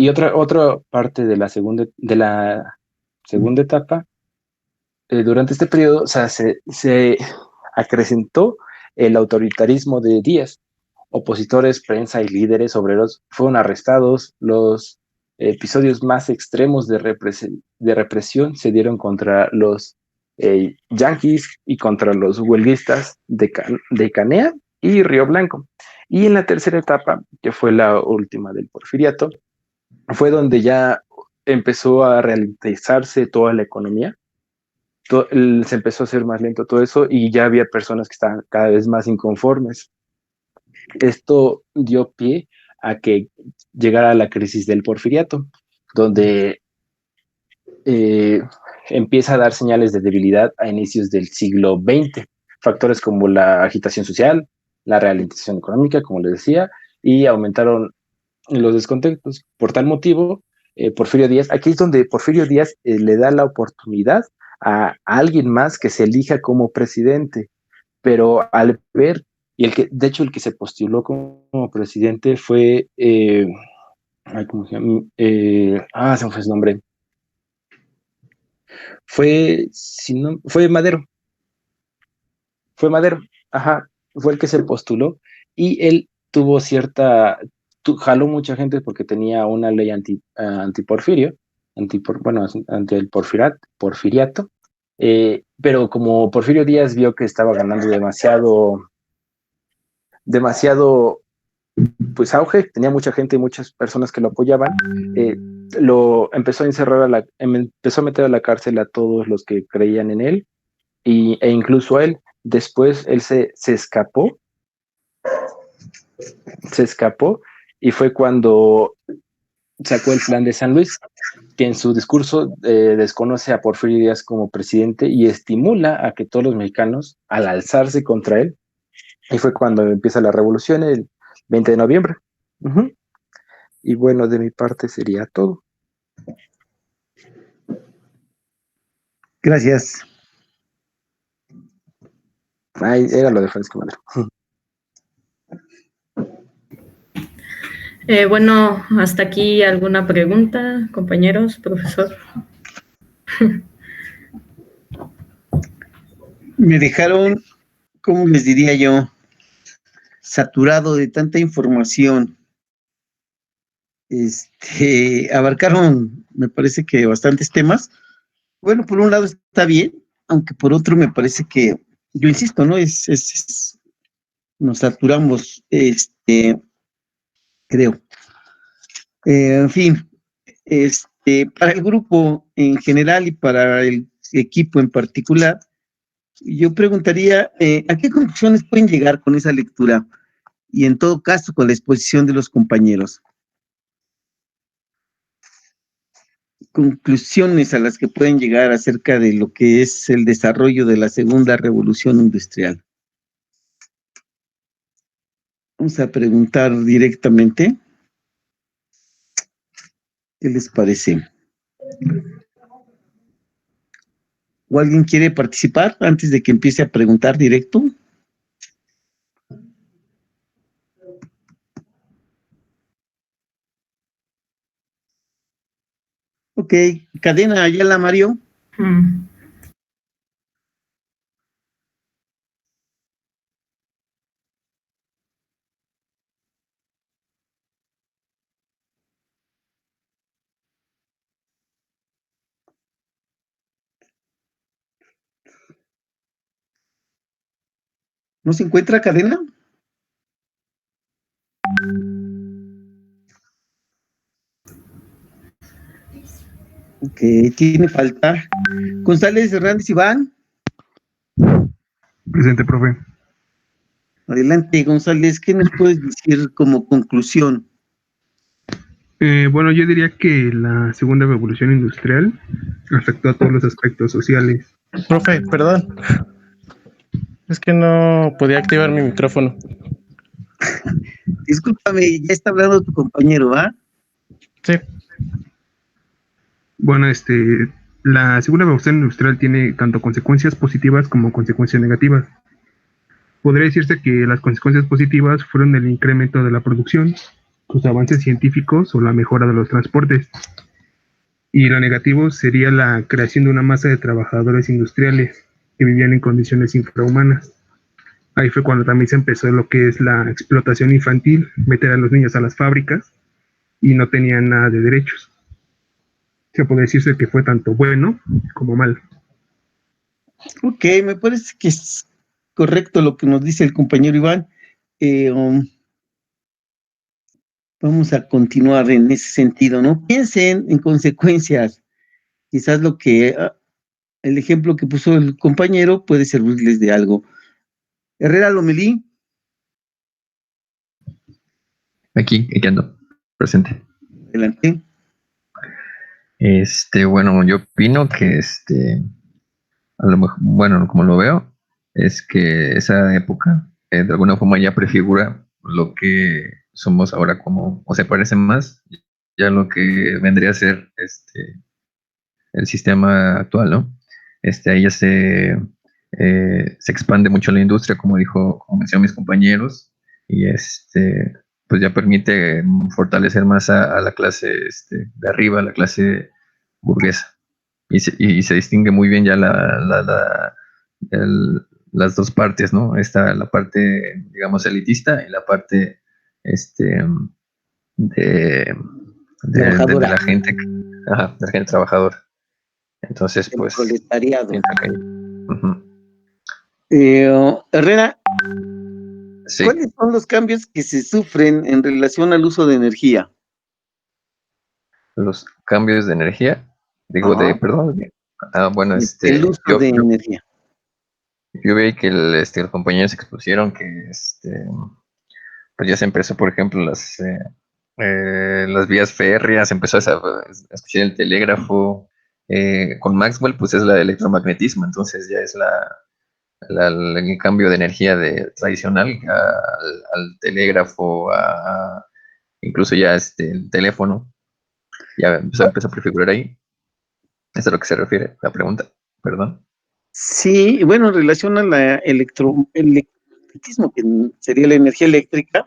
otra parte de la segunda etapa, durante este periodo, o sea, se acrecentó el autoritarismo de Díaz. Opositores, prensa y líderes obreros fueron arrestados. Los episodios más extremos de represión se dieron contra los yanquis y contra los huelguistas de Canea y Río Blanco. Y en la tercera etapa, que fue la última del porfiriato, fue donde ya empezó a ralentizarse toda la economía. Se empezó a hacer más lento todo eso y ya había personas que estaban cada vez más inconformes. Esto dio pie a que llegara la crisis del porfiriato, donde empieza a dar señales de debilidad a inicios del siglo XX. Factores como la agitación social, la ralentización económica, como les decía, y aumentaron los descontentos. Por tal motivo, Porfirio Díaz, aquí es donde Porfirio Díaz le da la oportunidad a alguien más que se elija como presidente, pero al ver, de hecho el que se postuló como presidente fue, ¿cómo se llama? Se me fue su nombre. Fue Madero. Fue Madero, fue el que se postuló y él tuvo jaló mucha gente porque tenía una ley anti-porfirio, anti el porfiriato, pero como Porfirio Díaz vio que estaba ganando demasiado pues auge, tenía mucha gente y muchas personas que lo apoyaban, lo empezó a encerrar, empezó a meter a la cárcel a todos los que creían en él e incluso a él. Después él se escapó y fue cuando sacó el Plan de San Luis, que en su discurso desconoce a Porfirio Díaz como presidente y estimula a que todos los mexicanos, al alzarse contra él, y fue cuando empieza la revolución el 20 de noviembre. Y bueno, de mi parte sería todo.
Gracias.
Era lo de Francisco Madero.
Bueno, hasta aquí alguna pregunta, compañeros, profesor.
Me dejaron, ¿cómo les diría yo? Saturado de tanta información. Abarcaron, me parece que bastantes temas. Bueno, por un lado está bien, aunque por otro me parece que, yo insisto, ¿no? Es nos saturamos, creo. En fin, para el grupo en general y para el equipo en particular, yo preguntaría, ¿a qué conclusiones pueden llegar con esa lectura? Y en todo caso, con la exposición de los compañeros. Conclusiones a las que pueden llegar acerca de lo que es el desarrollo de la segunda revolución industrial. Vamos a preguntar directamente. ¿Qué les parece? ¿O alguien quiere participar antes de que empiece a preguntar directo? Ok, cadena Ayala, Mario. ¿No se encuentra cadena? Ok, tiene falta. González Hernández Iván.
Presente, profe.
Adelante, González, ¿qué nos puedes decir como conclusión?
Bueno, yo diría que la segunda revolución industrial afectó a todos los aspectos sociales.
Profe, perdón. Es que no podía activar mi micrófono.
Discúlpame, ya está hablando tu compañero, ¿ah?
Sí.
Bueno, la segunda revolución industrial tiene tanto consecuencias positivas como consecuencias negativas. Podría decirse que las consecuencias positivas fueron el incremento de la producción, los avances científicos o la mejora de los transportes. Y lo negativo sería la creación de una masa de trabajadores industriales que vivían en condiciones infrahumanas. Ahí fue cuando también se empezó lo que es la explotación infantil, meter a los niños a las fábricas y no tenían nada de derechos. Se puede decirse que fue tanto bueno como mal.
Ok, me parece que es correcto lo que nos dice el compañero Iván. Vamos a continuar en ese sentido, ¿no? Piensen en consecuencias. Quizás el ejemplo que puso el compañero puede servirles de algo. Herrera Lomelí.
Aquí ando, presente.
Adelante.
Bueno, yo opino que a lo mejor, bueno, como lo veo, es que esa época de alguna forma ya prefigura lo que somos ahora como, o se parece más ya lo que vendría a ser el sistema actual, ¿no? Ahí ya se expande mucho la industria, como mencionaron mis compañeros, y pues ya permite fortalecer más a la clase de arriba, a la clase burguesa. Y se distingue muy bien ya las dos partes, ¿no? Está la parte, digamos, elitista y la parte de la gente, de la gente trabajadora. Entonces, pues...
Proletariado.
Uh-huh.
Herrera,
sí.
¿Cuáles son los cambios que se sufren en relación al uso de energía?
Los cambios de energía, perdón. Bueno,
el uso de energía.
Yo vi que los compañeros expusieron que pues ya se empezó, por ejemplo, las vías férreas, empezó a escuchar el telégrafo. Con Maxwell, pues es la de electromagnetismo, entonces ya es el cambio de energía tradicional al telégrafo, incluso ya el teléfono, ya empezó a prefigurar ahí. ¿Es a lo que se refiere la pregunta? Perdón.
Sí, bueno, en relación a la electricismo, que sería la energía eléctrica,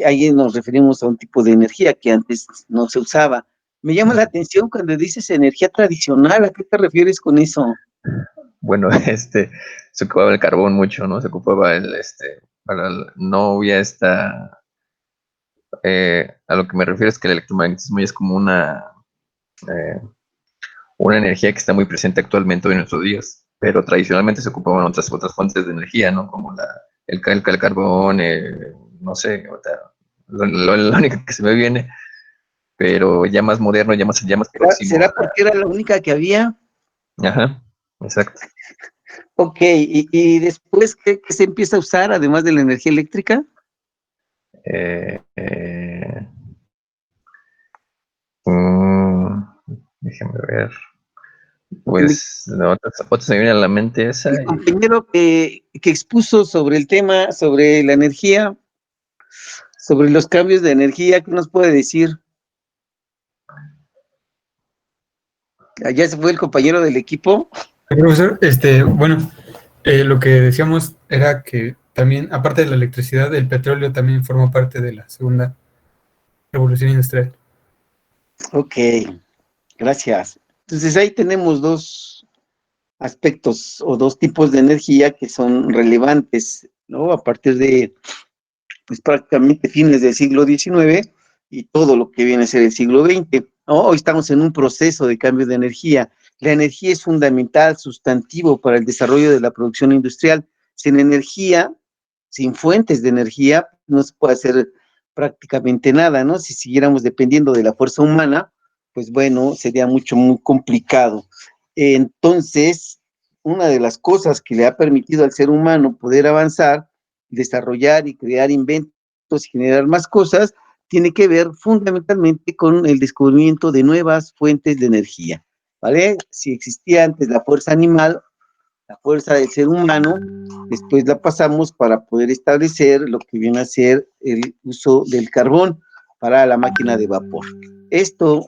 ahí nos referimos a un tipo de energía que antes no se usaba. Me llama la atención cuando dices energía tradicional, ¿a qué te refieres con eso?
Bueno, se ocupaba el carbón mucho, ¿no? Se ocupaba no había a lo que me refiero es que el electromagnetismo ya es como una energía que está muy presente actualmente en nuestros días, pero tradicionalmente se ocupaban otras fuentes de energía, ¿no? Como el carbón, no sé, o sea, lo único que se me viene, pero ya más moderno, ya más próximo.
¿Será porque era la única que había?
Ajá, exacto.
Ok, y después, ¿qué se empieza a usar además de la energía eléctrica?
Déjame ver. Pues otra se me viene a la mente esa.
El compañero que expuso sobre el tema, sobre la energía, sobre los cambios de energía, ¿qué nos puede decir? Allá se fue el compañero del equipo.
Profesor, bueno, lo que decíamos era que también, aparte de la electricidad, el petróleo también forma parte de la segunda revolución industrial.
Ok, gracias. Entonces ahí tenemos dos aspectos o dos tipos de energía que son relevantes, ¿no? A partir de, pues prácticamente fines del siglo XIX y todo lo que viene a ser el siglo XX, ¿no? Hoy estamos en un proceso de cambio de energía. La energía es fundamental, sustantivo para el desarrollo de la producción industrial. Sin energía, sin fuentes de energía, no se puede hacer prácticamente nada, ¿no? Si siguiéramos dependiendo de la fuerza humana, pues bueno, sería muy complicado. Entonces, una de las cosas que le ha permitido al ser humano poder avanzar, desarrollar y crear inventos y generar más cosas, tiene que ver fundamentalmente con el descubrimiento de nuevas fuentes de energía, ¿vale? Si existía antes la fuerza animal, la fuerza del ser humano, después la pasamos para poder establecer lo que viene a ser el uso del carbón para la máquina de vapor. Esto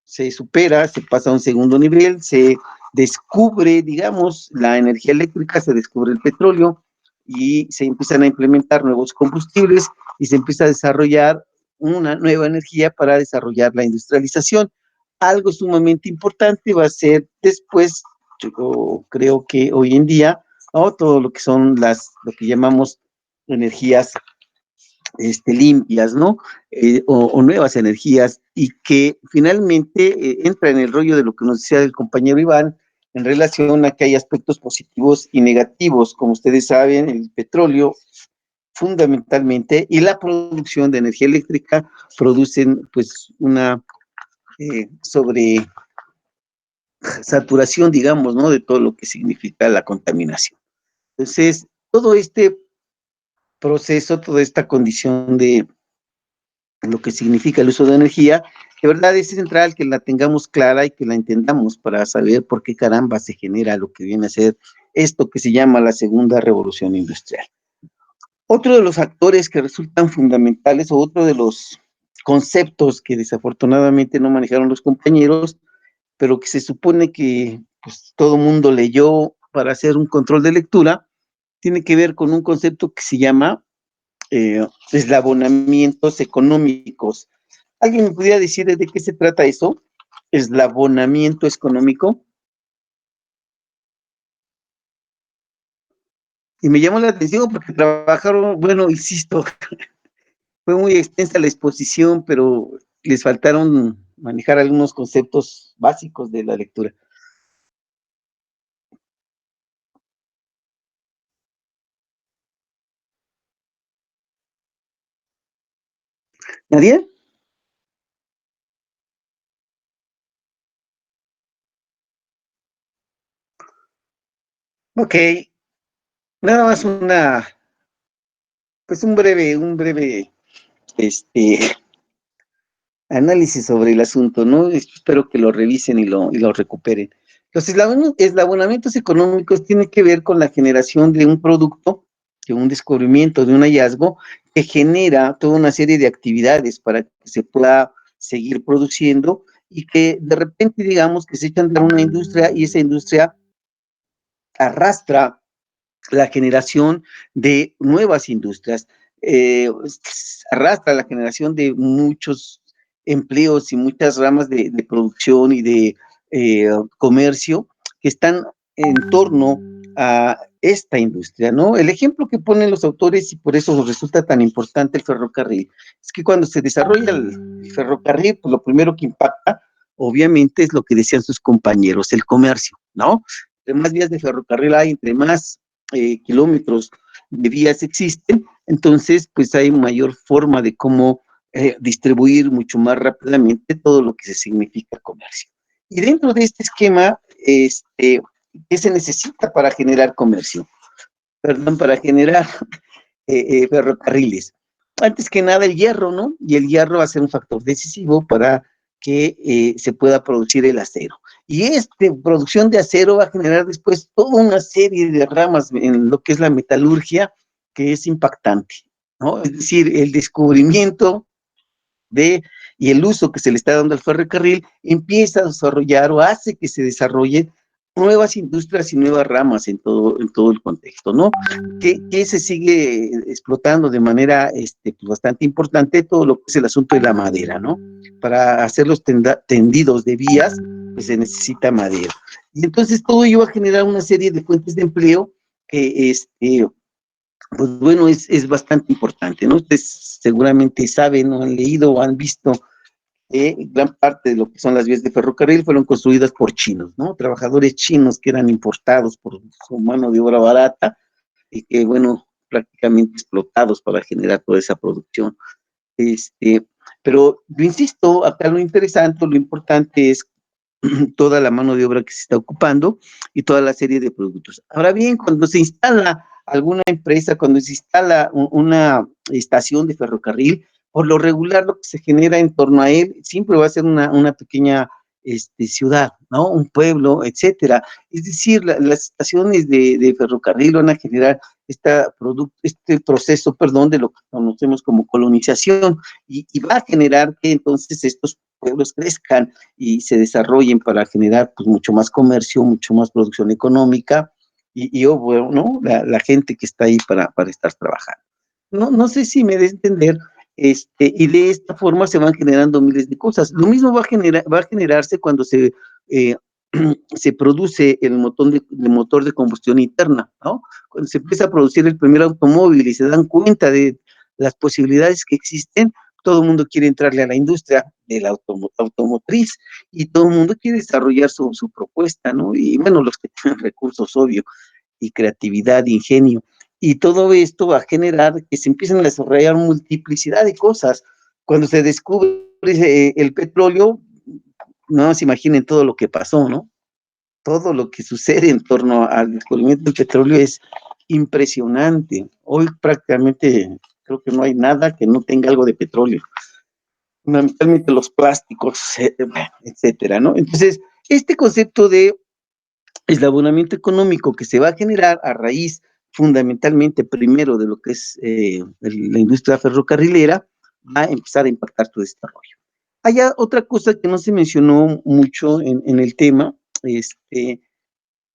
se supera, se pasa a un segundo nivel, se descubre, digamos, la energía eléctrica, se descubre el petróleo y se empiezan a implementar nuevos combustibles y se empieza a desarrollar una nueva energía para desarrollar la industrialización. Algo sumamente importante va a ser después, yo creo que hoy en día, ¿no? Todo lo que son lo que llamamos energías limpias, ¿no? O nuevas energías, y que finalmente entra en el rollo de lo que nos decía el compañero Iván, en relación a que hay aspectos positivos y negativos. Como ustedes saben, el petróleo fundamentalmente y la producción de energía eléctrica producen pues una sobresaturación, digamos, ¿no? De todo lo que significa la contaminación. Entonces, todo este proceso, toda esta condición de lo que significa el uso de energía, de verdad es central que la tengamos clara y que la entendamos para saber por qué caramba se genera lo que viene a ser esto que se llama la segunda revolución industrial. Otro de los factores que resultan fundamentales, o otro de los conceptos que desafortunadamente no manejaron los compañeros, pero que se supone que pues, todo mundo leyó para hacer un control de lectura, tiene que ver con un concepto que se llama eslabonamientos económicos. ¿Alguien me pudiera decir de qué se trata eso? Eslabonamiento económico. Y me llamó la atención porque trabajaron, bueno, insisto, fue muy extensa la exposición, pero les faltaron manejar algunos conceptos básicos de la lectura. ¿Nadie? Ok, nada más pues un breve análisis sobre el asunto, ¿no? Espero que lo revisen y lo recuperen. Los eslabonamientos económicos tienen que ver con la generación de un producto, de un descubrimiento, de un hallazgo, que genera toda una serie de actividades para que se pueda seguir produciendo y que de repente, digamos, que se echan de una industria y esa industria arrastra la generación de nuevas industrias, arrastra la generación de muchos empleos y muchas ramas de producción y de comercio que están en torno a esta industria, ¿no? El ejemplo que ponen los autores, y por eso resulta tan importante el ferrocarril, es que cuando se desarrolla el ferrocarril, pues lo primero que impacta, obviamente, es lo que decían sus compañeros, el comercio, ¿no? Entre más vías de ferrocarril hay, entre más kilómetros de vías existen, entonces pues hay mayor forma de cómo distribuir mucho más rápidamente todo lo que se significa comercio. Y dentro de este esquema, ¿qué se necesita para generar comercio? Perdón, para generar ferrocarriles. Antes que nada el hierro, ¿no? Y el hierro va a ser un factor decisivo para que se pueda producir el acero. Y producción de acero va a generar después toda una serie de ramas en lo que es la metalurgia, que es impactante, ¿no? Es decir, el descubrimiento y el uso que se le está dando al ferrocarril empieza a desarrollar o hace que se desarrollen nuevas industrias y nuevas ramas en todo el contexto, ¿no? Que se sigue explotando de manera pues bastante importante todo lo que es el asunto de la madera, ¿no? Para hacer los tendidos de vías, pues se necesita madera. Y entonces todo ello va a generar una serie de fuentes de empleo que, pues bueno, es bastante importante, ¿no? Ustedes seguramente saben, o han leído o han visto gran parte de lo que son las vías de ferrocarril fueron construidas por chinos, ¿no? Trabajadores chinos que eran importados por su mano de obra barata y que, bueno, prácticamente explotados para generar toda esa producción. Pero yo insisto, acá lo interesante, lo importante es toda la mano de obra que se está ocupando y toda la serie de productos. Ahora bien, cuando se instala alguna empresa, cuando se instala una estación de ferrocarril, por lo regular lo que se genera en torno a él siempre va a ser una pequeña ciudad, ¿no? Un pueblo, etcétera. Es decir, las estaciones de ferrocarril van a generar este proceso, de lo que conocemos como colonización, y va a generar que entonces estos pueblos crezcan y se desarrollen para generar pues mucho más comercio, mucho más producción económica, y bueno, la gente que está ahí para estar trabajando. No sé si me de entender, y de esta forma se van generando miles de cosas. Lo mismo va a generarse cuando se produce el motor de combustión interna, ¿no? Cuando se empieza a producir el primer automóvil y se dan cuenta de las posibilidades que existen, todo el mundo quiere entrarle a la industria de la automotriz y todo el mundo quiere desarrollar su propuesta, ¿no? Y bueno, los que tienen recursos, obvio, y creatividad, ingenio. Y todo esto va a generar que se empiecen a desarrollar multiplicidad de cosas. Cuando se descubre el petróleo, no se imaginen todo lo que pasó, ¿no? Todo lo que sucede en torno al descubrimiento del petróleo es impresionante. Hoy prácticamente creo que no hay nada que no tenga algo de petróleo. Fundamentalmente los plásticos, etcétera, ¿no? Entonces, este concepto de eslabonamiento económico que se va a generar a raíz fundamentalmente primero de lo que es la industria ferrocarrilera, va a empezar a impactar tu desarrollo. Hay otra cosa que no se mencionó mucho en el tema,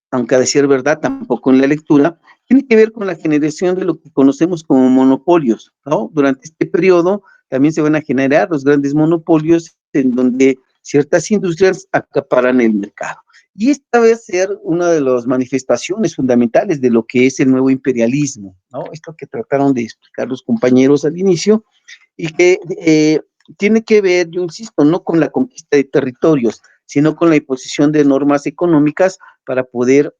aunque a decir verdad, tampoco en la lectura, tiene que ver con la generación de lo que conocemos como monopolios, ¿no? Durante este periodo también se van a generar los grandes monopolios en donde ciertas industrias acaparan el mercado. Y esta va a ser una de las manifestaciones fundamentales de lo que es el nuevo imperialismo, ¿no? Esto que trataron de explicar los compañeros al inicio, y que tiene que ver, yo insisto, no con la conquista de territorios, sino con la imposición de normas económicas para poder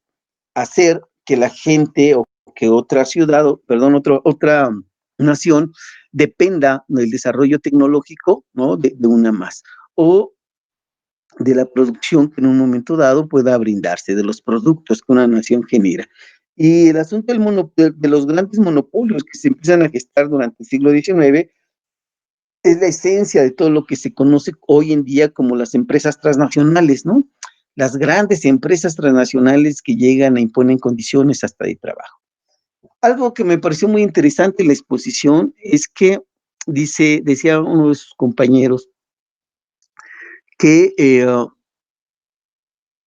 hacer que la gente o que otra ciudad, otra nación dependa del desarrollo tecnológico, ¿no? de una más, o de la producción que en un momento dado pueda brindarse, de los productos que una nación genera. Y el asunto de los grandes monopolios que se empiezan a gestar durante el siglo XIX es la esencia de todo lo que se conoce hoy en día como las empresas transnacionales, ¿no? Las grandes empresas transnacionales que llegan e imponen condiciones hasta de trabajo. Algo que me pareció muy interesante en la exposición es que decía uno de sus compañeros que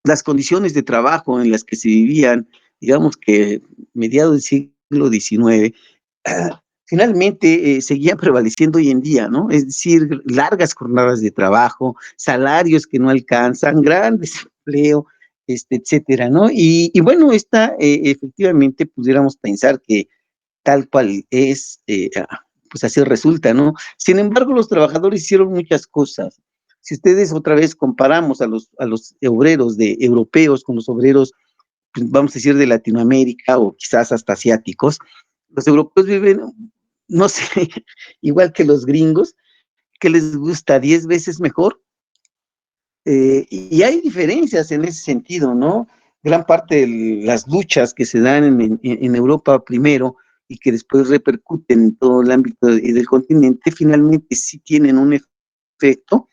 las condiciones de trabajo en las que se vivían, digamos que mediados del siglo XIX, finalmente seguían prevaleciendo hoy en día, ¿no? Es decir, largas jornadas de trabajo, salarios que no alcanzan, gran desempleo, etcétera, ¿no? Y bueno, efectivamente pudiéramos pensar que tal cual es, pues así resulta, ¿no? Sin embargo, los trabajadores hicieron muchas cosas. Si ustedes otra vez comparamos a los obreros europeos con los obreros, pues, vamos a decir, de Latinoamérica o quizás hasta asiáticos, Los europeos viven, no sé, igual que los gringos, que les gusta 10 veces mejor. Y hay diferencias en ese sentido, ¿no? Gran parte de las luchas que se dan en Europa primero y que después repercuten en todo el ámbito del continente, finalmente sí tienen un efecto,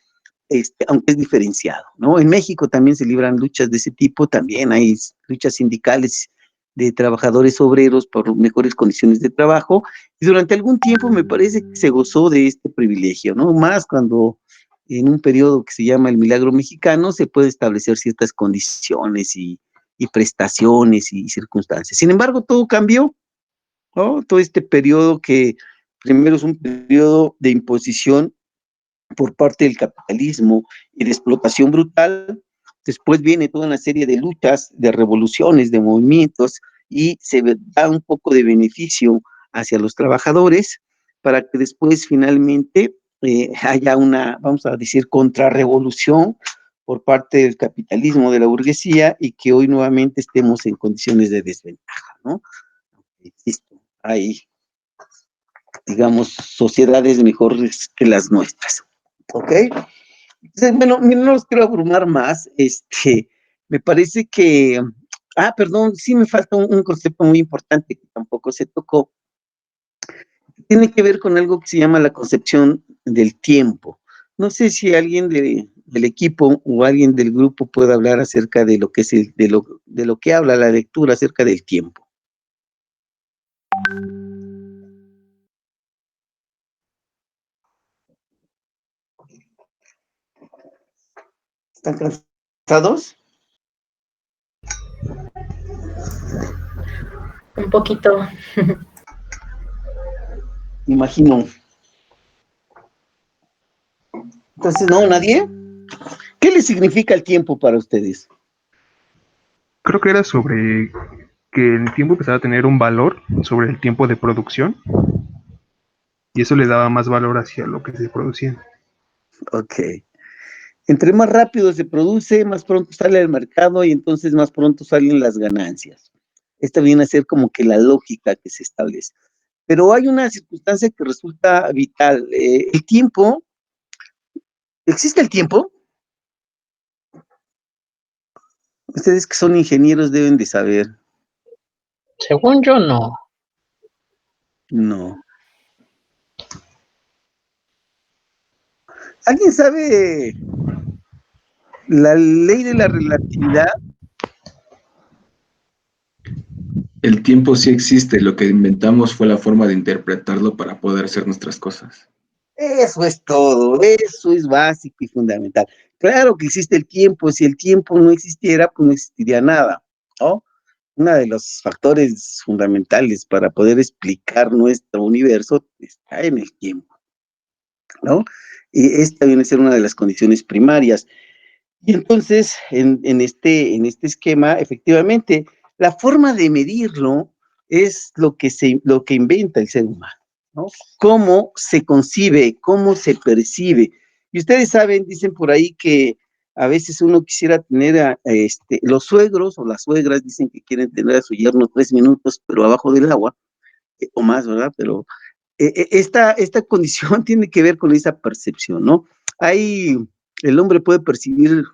aunque es diferenciado, ¿no? En México también se libran luchas de ese tipo, también hay luchas sindicales de trabajadores obreros por mejores condiciones de trabajo, y durante algún tiempo me parece que se gozó de este privilegio, ¿no? Más cuando en un periodo que se llama el Milagro Mexicano se puede establecer ciertas condiciones y prestaciones y circunstancias. Sin embargo, todo cambió, ¿no? Todo este periodo que primero es un periodo de imposición por parte del capitalismo y de explotación brutal. Después viene toda una serie de luchas, de revoluciones, de movimientos, y se da un poco de beneficio hacia los trabajadores para que después finalmente haya una, vamos a decir, contrarrevolución por parte del capitalismo, de la burguesía, y que hoy nuevamente estemos en condiciones de desventaja, ¿no? Hay, digamos, sociedades mejores que las nuestras. ¿Ok? Entonces, bueno, no los quiero abrumar más. Me parece que, perdón, sí me falta un concepto muy importante que tampoco se tocó. Tiene que ver con algo que se llama la concepción del tiempo. No sé si alguien del equipo o alguien del grupo puede hablar acerca de lo que es de lo que habla la lectura acerca del tiempo. ¿Están cansados?
Un poquito.
Imagino. Entonces, ¿no? ¿Nadie? ¿Qué le significa el tiempo para ustedes?
Creo que era sobre que el tiempo empezaba a tener un valor sobre el tiempo de producción y eso le daba más valor hacia lo que se producía.
Ok. Entre más rápido se produce, más pronto sale al mercado y entonces más pronto salen las ganancias. Esta viene a ser como que la lógica que se establece. Pero hay una circunstancia que resulta vital. El tiempo, ¿existe el tiempo? Ustedes que son ingenieros deben de saber.
Según yo, no.
No. ¿Alguien sabe la ley de la relatividad?
El tiempo sí existe, lo que inventamos fue la forma de interpretarlo para poder hacer nuestras cosas.
Eso es todo, eso es básico y fundamental. Claro que existe el tiempo, si el tiempo no existiera, pues no existiría nada, ¿no? Uno de los factores fundamentales para poder explicar nuestro universo está en el tiempo, ¿no? Y esta viene a ser una de las condiciones primarias. Y entonces, en este esquema, efectivamente, la forma de medirlo es lo que inventa el ser humano, ¿no? Cómo se concibe, cómo se percibe. Y ustedes saben, dicen por ahí que a veces uno quisiera tener los suegros o las suegras dicen que quieren tener a su yerno 3 minutos, pero abajo del agua, o más, ¿verdad? Pero esta condición tiene que ver con esa percepción, ¿no? El hombre puede percibir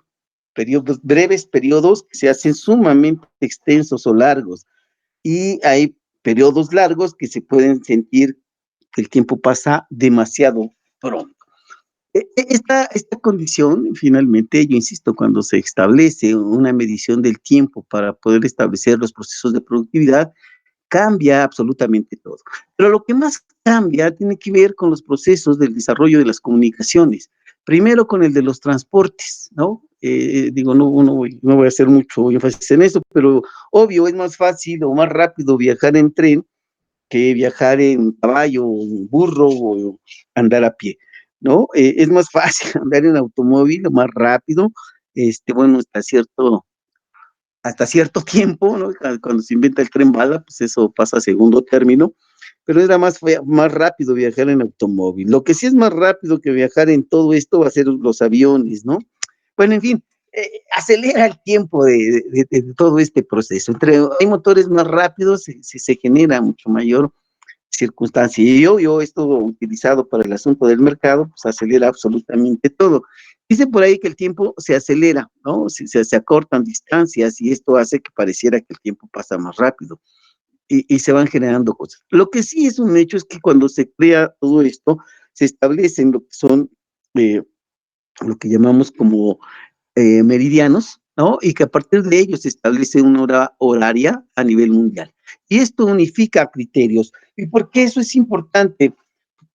breves periodos que se hacen sumamente extensos o largos, y hay periodos largos que se pueden sentir que el tiempo pasa demasiado pronto. Esta condición, finalmente, yo insisto, cuando se establece una medición del tiempo para poder establecer los procesos de productividad, cambia absolutamente todo. Pero lo que más cambia tiene que ver con los procesos del desarrollo de las comunicaciones. Primero con el de los transportes, ¿no? No voy a hacer mucho énfasis en eso, pero obvio, es más fácil o más rápido viajar en tren que viajar en caballo, o en burro o andar a pie, ¿no? Es más fácil andar en automóvil o más rápido, bueno, hasta cierto tiempo, ¿no? Cuando se inventa el tren bala, pues eso pasa a segundo término, pero era más rápido viajar en automóvil. Lo que sí es más rápido que viajar en todo esto va a ser los aviones, ¿no? Bueno, en fin, acelera el tiempo de todo este proceso. Hay motores más rápidos, se genera mucho mayor circunstancia. Y yo esto utilizado para el asunto del mercado, pues acelera absolutamente todo. Dice por ahí que el tiempo se acelera, ¿no? Se acortan distancias y esto hace que pareciera que el tiempo pasa más rápido y se van generando cosas. Lo que sí es un hecho es que cuando se crea todo esto, se establecen lo que son, lo que llamamos como meridianos, ¿no? Y que a partir de ellos se establece una hora horaria a nivel mundial. Y esto unifica criterios. ¿Y por qué eso es importante?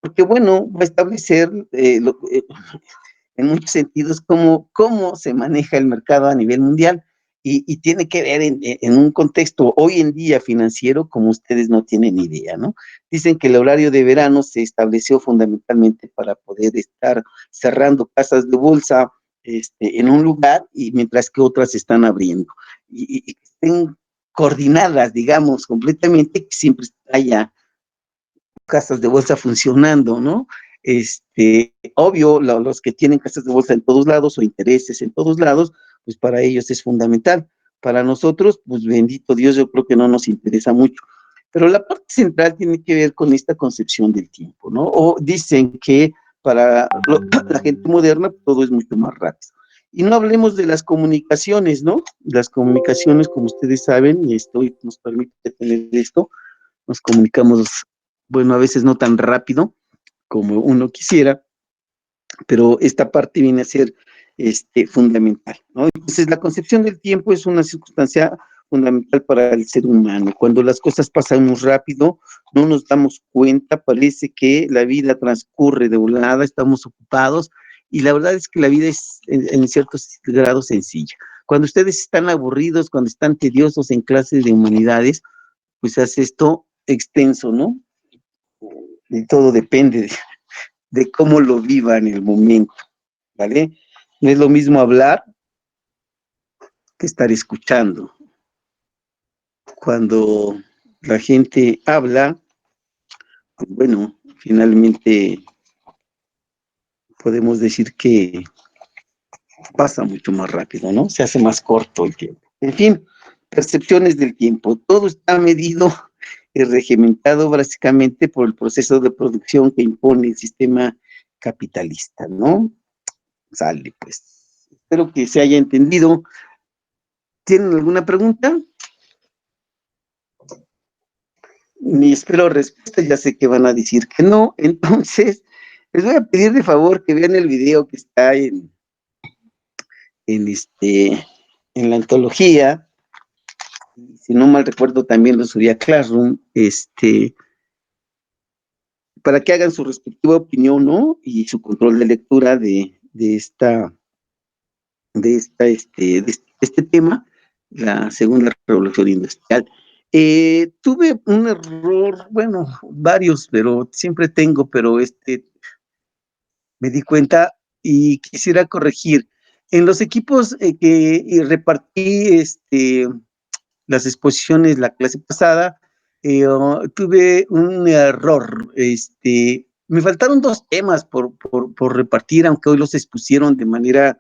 Porque, bueno, va a establecer en muchos sentidos cómo se maneja el mercado a nivel mundial y tiene que ver en un contexto hoy en día financiero como ustedes no tienen idea, ¿no? Dicen que el horario de verano se estableció fundamentalmente para poder estar cerrando casas de bolsa en un lugar y mientras que otras están abriendo y estén coordinadas, digamos, completamente, que siempre haya casas de bolsa funcionando, ¿no? Obvio, los que tienen casas de bolsa en todos lados o intereses en todos lados, pues para ellos es fundamental. Para nosotros, pues bendito Dios, yo creo que no nos interesa mucho. Pero la parte central tiene que ver con esta concepción del tiempo, ¿no? O dicen que para la gente moderna todo es mucho más rápido. Y no hablemos de las comunicaciones, ¿no? Las comunicaciones, como ustedes saben, y esto nos permite tener esto, nos comunicamos, bueno, a veces no tan rápido como uno quisiera, pero esta parte viene a ser fundamental, ¿no? Entonces, la concepción del tiempo es una circunstancia fundamental para el ser humano. Cuando las cosas pasan muy rápido, no nos damos cuenta, parece que la vida transcurre de volada, estamos ocupados, y la verdad es que la vida es en ciertos grados sencilla. Cuando ustedes están aburridos, cuando están tediosos en clases de humanidades, pues hace esto extenso, ¿no? Y todo depende de cómo lo viva en el momento, ¿vale? No es lo mismo hablar que estar escuchando. Cuando la gente habla, pues bueno, finalmente podemos decir que pasa mucho más rápido, ¿no? Se hace más corto el tiempo. En fin, percepciones del tiempo. Todo está medido y regimentado básicamente por el proceso de producción que impone el sistema capitalista, ¿no? Sale, pues. Espero que se haya entendido. ¿Tienen alguna pregunta? Ni espero respuesta, ya sé que van a decir que no. Entonces, les voy a pedir de favor que vean el video que está en la antología. Si no mal recuerdo, también lo subí a Classroom, para que hagan su respectiva opinión, ¿no? Y su control de lectura de este tema, la segunda revolución industrial. Tuve un error, bueno, varios, pero siempre tengo, pero me di cuenta y quisiera corregir. En los equipos que repartí las exposiciones la clase pasada, tuve un error. Me faltaron 2 temas por repartir, aunque hoy los expusieron de manera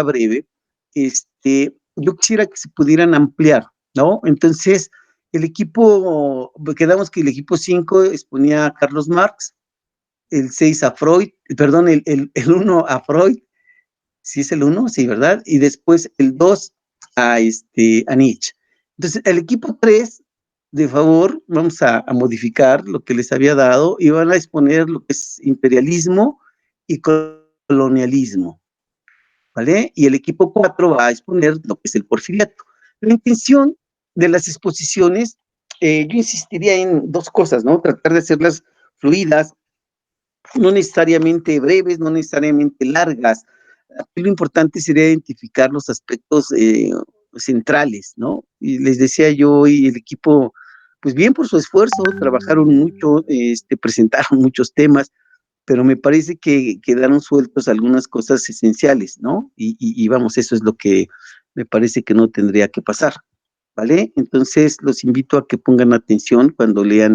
breve. Yo quisiera que se pudieran ampliar, ¿no? Entonces, quedamos que el equipo 5 exponía a Carlos Marx, el 6 a Freud, perdón, el 1 a Freud, ¿sí es el 1? Sí, ¿verdad? Y después el 2 a Nietzsche. Entonces, el equipo 3, de favor, vamos a modificar lo que les había dado y van a exponer lo que es imperialismo y colonialismo, ¿vale? Y el equipo 4 va a exponer lo que es el porfiriato. La intención de las exposiciones, yo insistiría en 2 cosas, ¿no? Tratar de hacerlas fluidas, no necesariamente breves, no necesariamente largas. Aquí lo importante sería identificar los aspectos centrales, ¿no? Y les decía yo hoy, el equipo, pues bien por su esfuerzo, trabajaron mucho, presentaron muchos temas, pero me parece que quedaron sueltos algunas cosas esenciales, ¿no? Y vamos, eso es lo que me parece que no tendría que pasar, ¿vale? Entonces, los invito a que pongan atención cuando lean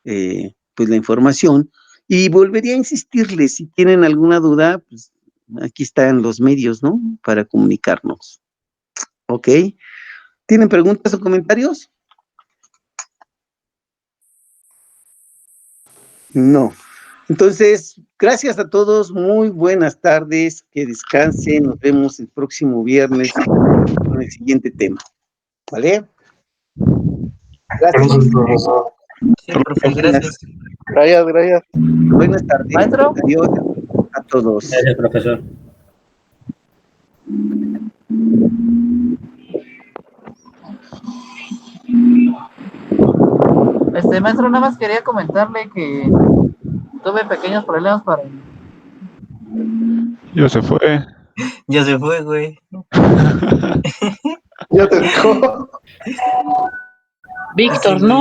pues la información. Y volvería a insistirles, si tienen alguna duda, pues aquí están los medios, ¿no? Para comunicarnos. ¿Ok? ¿Tienen preguntas o comentarios? No. Entonces, gracias a todos, muy buenas tardes, que descansen, nos vemos el próximo viernes con el siguiente tema. ¿Vale? Gracias.
Sí, profe, gracias.
Gracias.
Buenas tardes.
Maestro.
Adiós a todos.
Gracias, profesor.
Maestro, nada más quería comentarle que tuve pequeños problemas para...
Ya se fue.
Ya se fue, güey.
Ya te dejó.
Víctor, no.